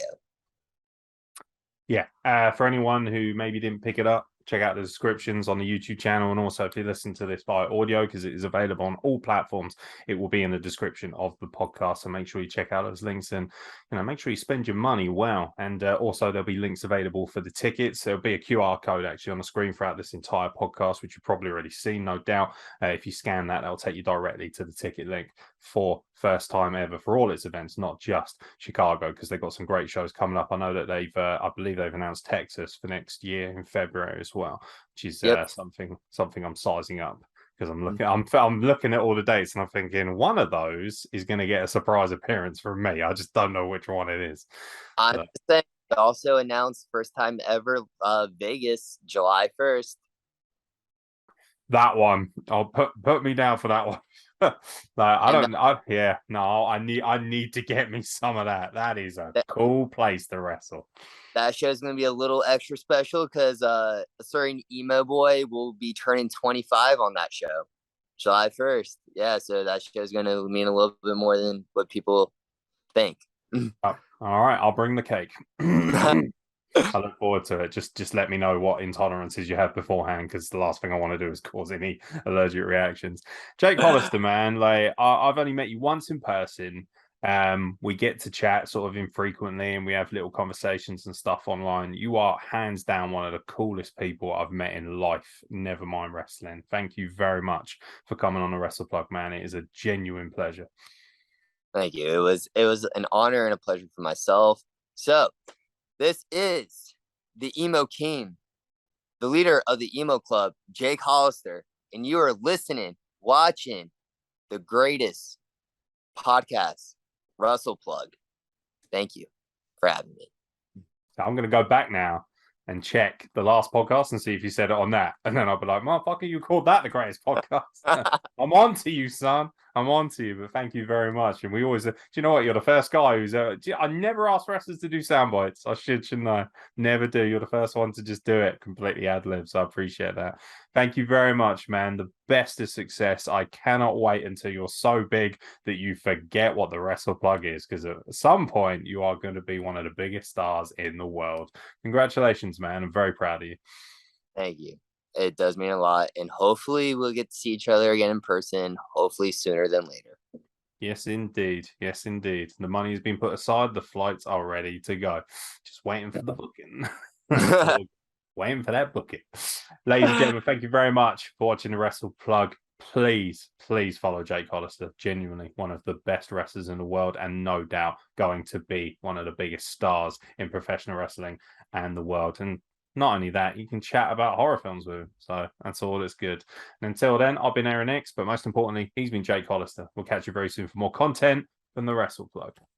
A: Yeah. For anyone who maybe didn't pick it up, check out the descriptions on the YouTube channel, and also if you listen to this by audio, because it is available on all platforms, it will be in the description of the podcast. So make sure you check out those links, and make sure you spend your money well. And also there'll be links available for the tickets. There'll be a QR code actually on the screen throughout this entire podcast, which you've probably already seen, no doubt. If you scan that, that'll take you directly to the ticket link for First Time Ever for all its events, not just Chicago, because they've got some great shows coming up. I know that I believe they've announced Texas for next year in February as well, which is something I'm sizing up, because I'm looking at all the dates and I'm thinking one of those is going to get a surprise appearance from me. I just don't know which one it is.
B: I'm saying also announced First Time Ever Vegas July 1st.
A: That one, I'll put me down for that one. I need to get me some of that. That is a cool place to wrestle.
B: That show's gonna be a little extra special because a certain emo boy will be turning 25 on that show, July 1st. Yeah, so that show's gonna mean a little bit more than what people think.
A: All right, I'll bring the cake. I look forward to it. Just let me know what intolerances you have beforehand, because the last thing I want to do is cause any allergic reactions. Jake Hollister, man, like I've only met you once in person. We get to chat sort of infrequently, and we have little conversations and stuff online. You are hands down one of the coolest people I've met in life, never mind wrestling. Thank you very much for coming on the Wrestle Plug, man. It is a genuine pleasure.
B: Thank you. It was an honor and a pleasure for myself. So this is the Emo King, the leader of the Emo Club, Jake Hollister, and you are listening, watching the greatest podcast, Wrestle Plug. Thank you for having me.
A: So I'm going to go back now and check the last podcast and see if you said it on that. And then I'll be like, motherfucker, you called that the greatest podcast. I'm on to you, son. I'm on to you. But thank you very much. And we always, do you know what? You're the first guy who's, I never ask wrestlers to do sound bites. I shouldn't I? Never do. You're the first one to just do it completely ad lib. So I appreciate that. Thank you very much, man. The best of success. I cannot wait until you're so big that you forget what the Wrestle Plug is, because at some point you are going to be one of the biggest stars in the world. Congratulations, man. I'm very proud of you.
B: Thank you. It does mean a lot. And hopefully we'll get to see each other again in person, hopefully sooner than later.
A: Yes, indeed. Yes, indeed. The money has been put aside. The flights are ready to go. Just waiting for the booking. Waiting for that booking. Ladies and gentlemen, thank you very much for watching the Wrestle Plug. Please follow Jake Hollister. Genuinely one of the best wrestlers in the world, and no doubt going to be one of the biggest stars in professional wrestling and the world. And not only that, you can chat about horror films with him. So that's all that's good. And until then, I've been Aaron X, but most importantly, he's been Jake Hollister. We'll catch you very soon for more content from the Wrestle Plug.